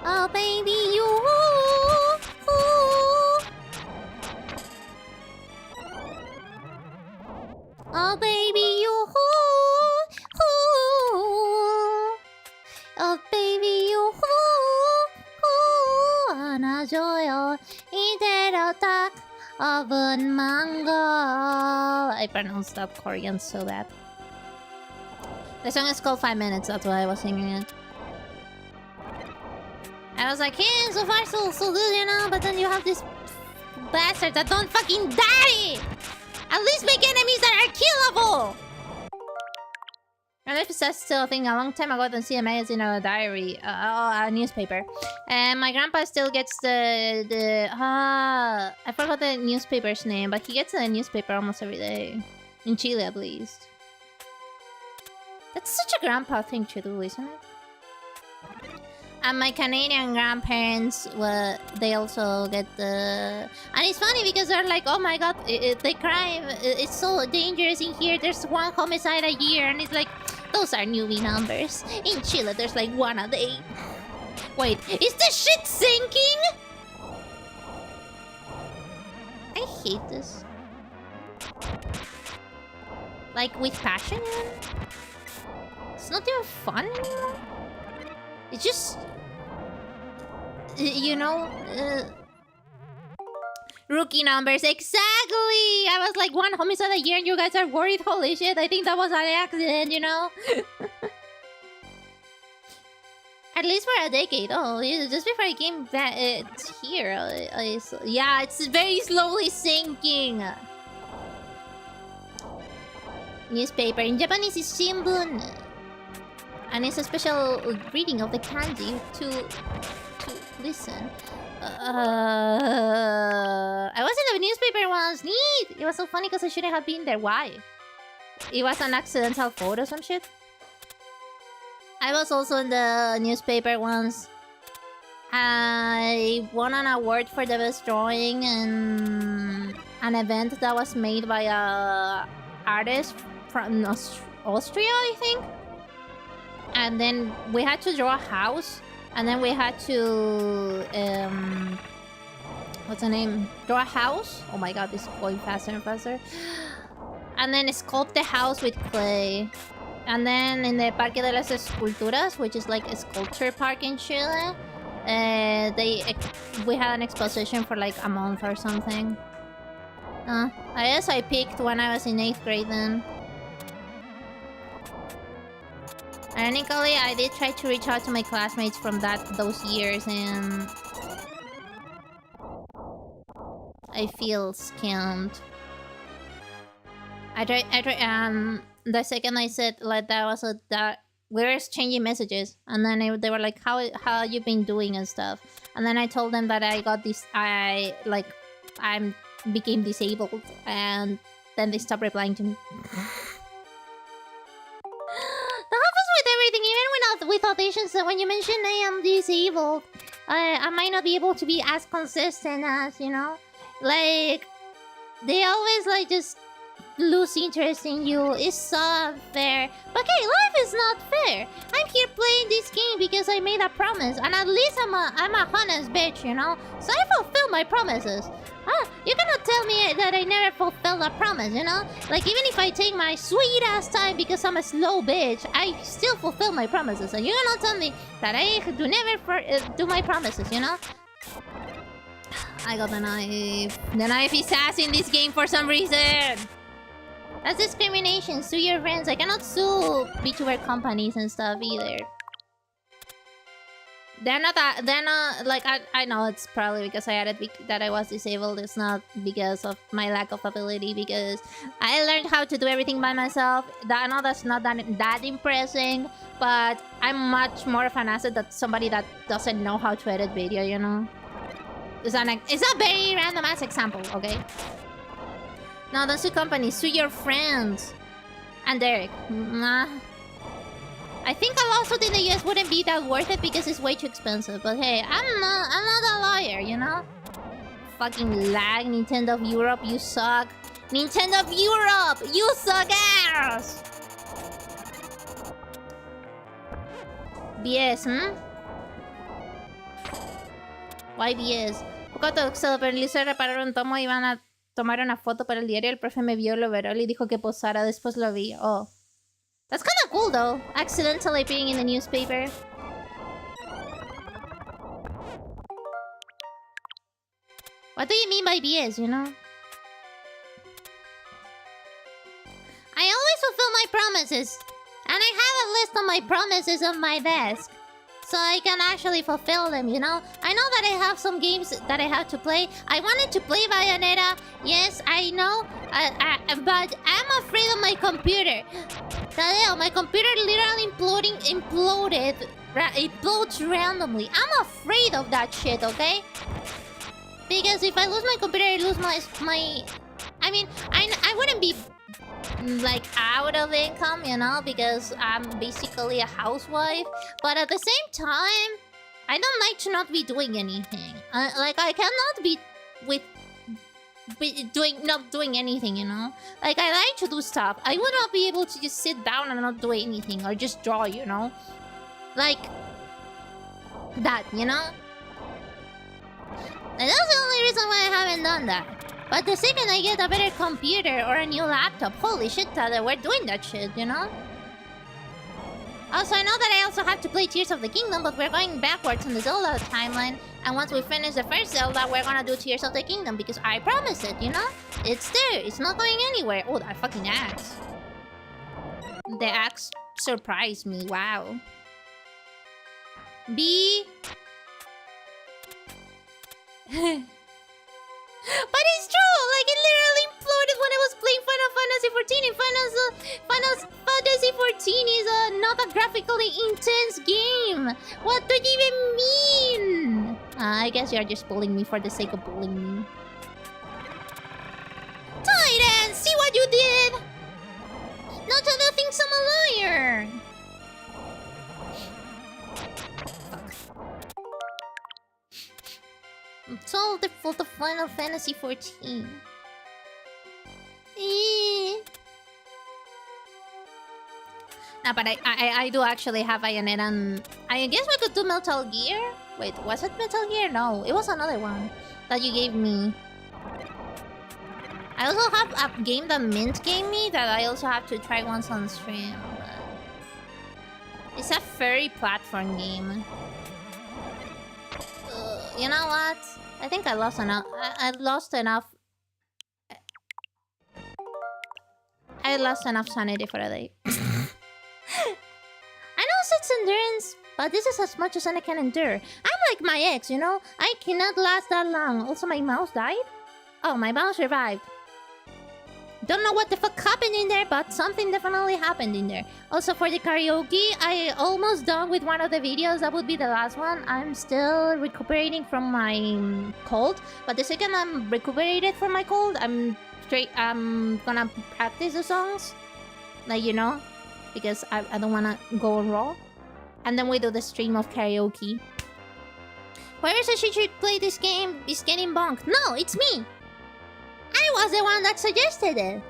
Oh baby, you. Oh baby, you. Oh baby, you. 안아줘요. 이대로 딱 5분만 걸. I pronounced that Korean so bad. The song is called 5 minutes. That's why I was singing it. I was like, hey, so far so good, you know. But then you have this bastard that don't fucking die. At least make enemies that are killable! I don't know if that's still a thing. A long time ago, I don't see a magazine or a diary, a newspaper. And my grandpa still gets I forgot the newspaper's name, but he gets a newspaper almost every day. In Chile, at least. That's such a grandpa thing to do, isn't it? And my Canadian grandparents, they also get the... And it's funny because they're like, oh my god, the crime, it's so dangerous in here. There's 1 homicide a year. And it's like, those are newbie numbers. In Chile, there's like 1 a day. Wait, is this shit sinking? I hate this. Like, with passion, even? It's not even fun anymore. It's just... You know... rookie numbers. Exactly! I was like, 1 homicide a year and you guys are worried. Holy shit, I think that was an accident, you know? At least for a decade. Oh, just before I came back here. Yeah, it's very slowly sinking. Newspaper. In Japanese, it's shimbun. And it's a special reading of the kanji to listen. I was in the newspaper once. Neat! It was so funny because I shouldn't have been there. Why? It was an accidental photo or some shit. I was also in the newspaper once. I won an award for the best drawing in an event that was made by a artist from Austria, I think. And then we had to draw a house. And then we had to... what's the name? Draw a house. Oh my god, this is going faster and faster. And then sculpt the house with clay. And then in the Parque de las Esculturas, which is like a sculpture park in Chile, we had an exposition for like a month or something. I guess I picked when I was in 8th grade then. Ironically, I did try to reach out to my classmates from those years, and I feel scammed. The second I said like that we were exchanging messages, and then they were like, how you been doing and stuff, and then I told them that I got this, I became disabled, and then they stopped replying to me. That happens with everything, even with auditions. So when you mention I am disabled, I might not be able to be as consistent as, you know? Like, they always, like, just lose interest in you. It's so unfair. But okay, life is not fair. I'm here playing this game because I made a promise. And at least I'm a honest bitch, you know? So I fulfill my promises. You cannot tell me that I never fulfill a promise, you know? Like, even if I take my sweet-ass time because I'm a slow bitch, I still fulfill my promises. And you cannot tell me that I do never do my promises, you know? I got the knife. The knife is ass in this game for some reason. That's discrimination. Sue your friends. I cannot sue Vtuber companies and stuff either. They're not like, I know it's probably because I added that I was disabled. It's not because of my lack of ability, because I learned how to do everything by myself. I know that's not that impressive, but I'm much more of an asset than somebody that doesn't know how to edit video, you know? It's a very random ass example, okay? No, don't sue companies, sue your friends. And Derek. Nah. I think a lawsuit in the US wouldn't be that worth it because it's way too expensive. But hey, I'm not a lawyer, you know? Fucking lag, Nintendo of Europe, you suck. Nintendo of Europe, you suck ass! BS, Why BS? Poco toxado, pero Lisa repararon un tomo y iban a tomar una foto para el diario. El profe me vio, lo veró y dijo que posara. Después lo vi. Oh. That's kind of cool, though. Accidentally being in the newspaper. What do you mean by BS, you know? I always fulfill my promises. And I have a list of my promises on my desk. so I can actually fulfill them, you know? I know that I have some games that I have to play. I wanted to play Bayonetta. Yes, I know. But I'm afraid of my computer. Tadeo, my computer literally imploded. It implodes randomly. I'm afraid of that shit, okay? Because if I lose my computer, I lose my... I mean, I wouldn't be... like out of income, you know, because I'm basically a housewife. But at the same time, I don't like to not be doing anything. Like I cannot be not doing anything, you know. Like I like to do stuff. I would not be able to just sit down and not do anything or just draw, you know, like that, you know. And that's the only reason why I haven't done that. But the second I get a better computer or a new laptop, holy shit, Tyler, we're doing that shit, you know? Also, I know that I also have to play Tears of the Kingdom, but we're going backwards in the Zelda timeline. And once we finish the first Zelda, we're gonna do Tears of the Kingdom, because I promised it, you know? It's there, it's not going anywhere. Oh, that fucking axe. The axe surprised me, wow. B... But it's true! Like, it literally imploded when I was playing Final Fantasy XIV. And Final Fantasy XIV is not a graphically intense game. What do you even mean? I guess you're just bullying me for the sake of bullying me. Titan! See what you did? Not other thinks I'm a liar. It's all the fault of Final Fantasy XIV. Nah, but I do actually have Bayonetta, and I guess we could do Metal Gear? Wait, was it Metal Gear? No, it was another one that you gave me. I also have a game that Mint gave me that I also have to try once on stream. But it's a furry platform game. You know what? I think I lost enough. I lost enough. I lost enough sanity for a day. I know it's endurance, but this is as much as I can endure. I'm like my ex, you know? I cannot last that long. Also, my mouse died? Oh, my mouse revived. Don't know what the fuck happened in there, but something definitely happened in there. Also, for the karaoke, I almost done with one of the videos. That would be the last one. I'm still recuperating from my cold. But the second I'm recuperated from my cold, I'm gonna practice the songs. Like, you know? Because I don't wanna go raw. And then we do the stream of karaoke. Whoever says she should play this game is getting bonked. No, it's me! I was the one that suggested it.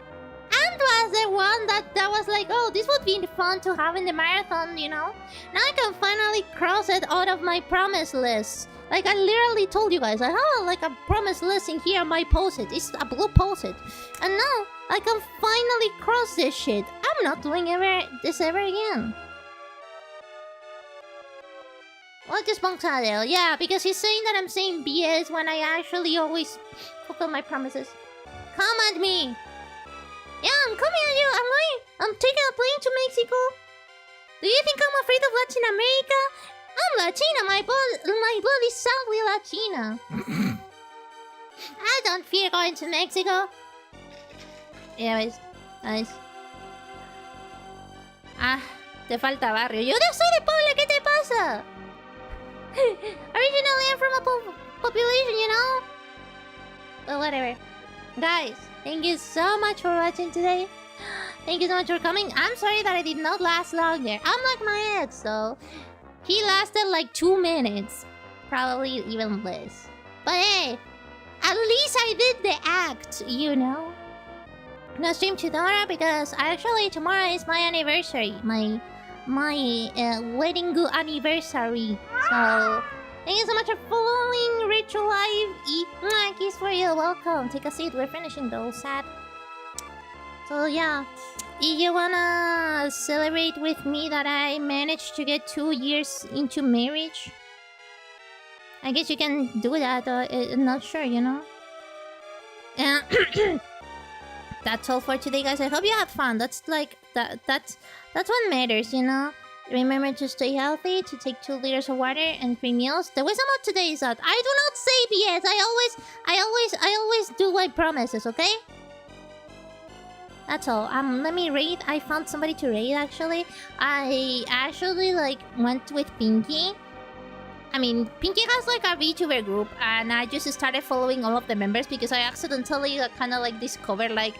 And was the one that was like, oh, this would be fun to have in the marathon, you know? Now I can finally cross it out of my promise list. Like, I literally told you guys, I have like a promise list in here on my post-it. It's a blue post-it. And now I can finally cross this shit. I'm not doing this ever again. What is Bonksadel? Yeah, because he's saying that I'm saying BS when I actually always fulfill my promises. Come at me! Yeah, I'm coming at you! I'm taking a plane to Mexico! Do you think I'm afraid of Latin America? I'm Latina, my blood is sadly Latina. I don't fear going to Mexico. Anyways, nice. Ah, te falta barrio. Yo no soy de Puebla, ¿qué te pasa? Originally I'm from a population, you know? But whatever. Guys, thank you so much for watching today. Thank you so much for coming. I'm sorry that I did not last longer. I'm like my ex, so he lasted like 2 minutes. Probably even less. But hey, at least I did the act, you know? I'm gonna stream tomorrow because actually tomorrow is my anniversary. My wedding anniversary. So thank you so much for following Ritual Live. Kiss for you. Welcome. Take a seat. We're finishing though. Sad. So yeah, if you wanna celebrate with me that I managed to get 2 years into marriage, I guess you can do that. I'm not sure, you know. That's all for today, guys. I hope you had fun. That's like that's what matters, you know. Remember to stay healthy, to take 2 liters of water and 3 meals. The wisdom of today is that I do not say BS. I always do my promises, okay? That's all. Let me raid. I found somebody to raid actually. I actually like went with Pinky. I mean, Pinky has like a VTuber group, and I just started following all of the members because I accidentally kind of like discovered like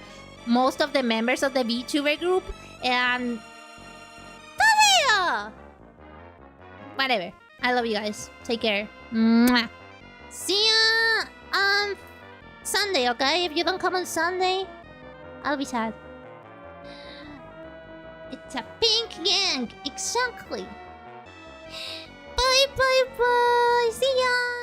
most of the members of the VTuber group, and whatever. I love you guys. Take care. Mwah. See ya on Sunday, okay? If you don't come on Sunday, I'll be sad. It's a pink gang, exactly. Bye bye bye. See ya.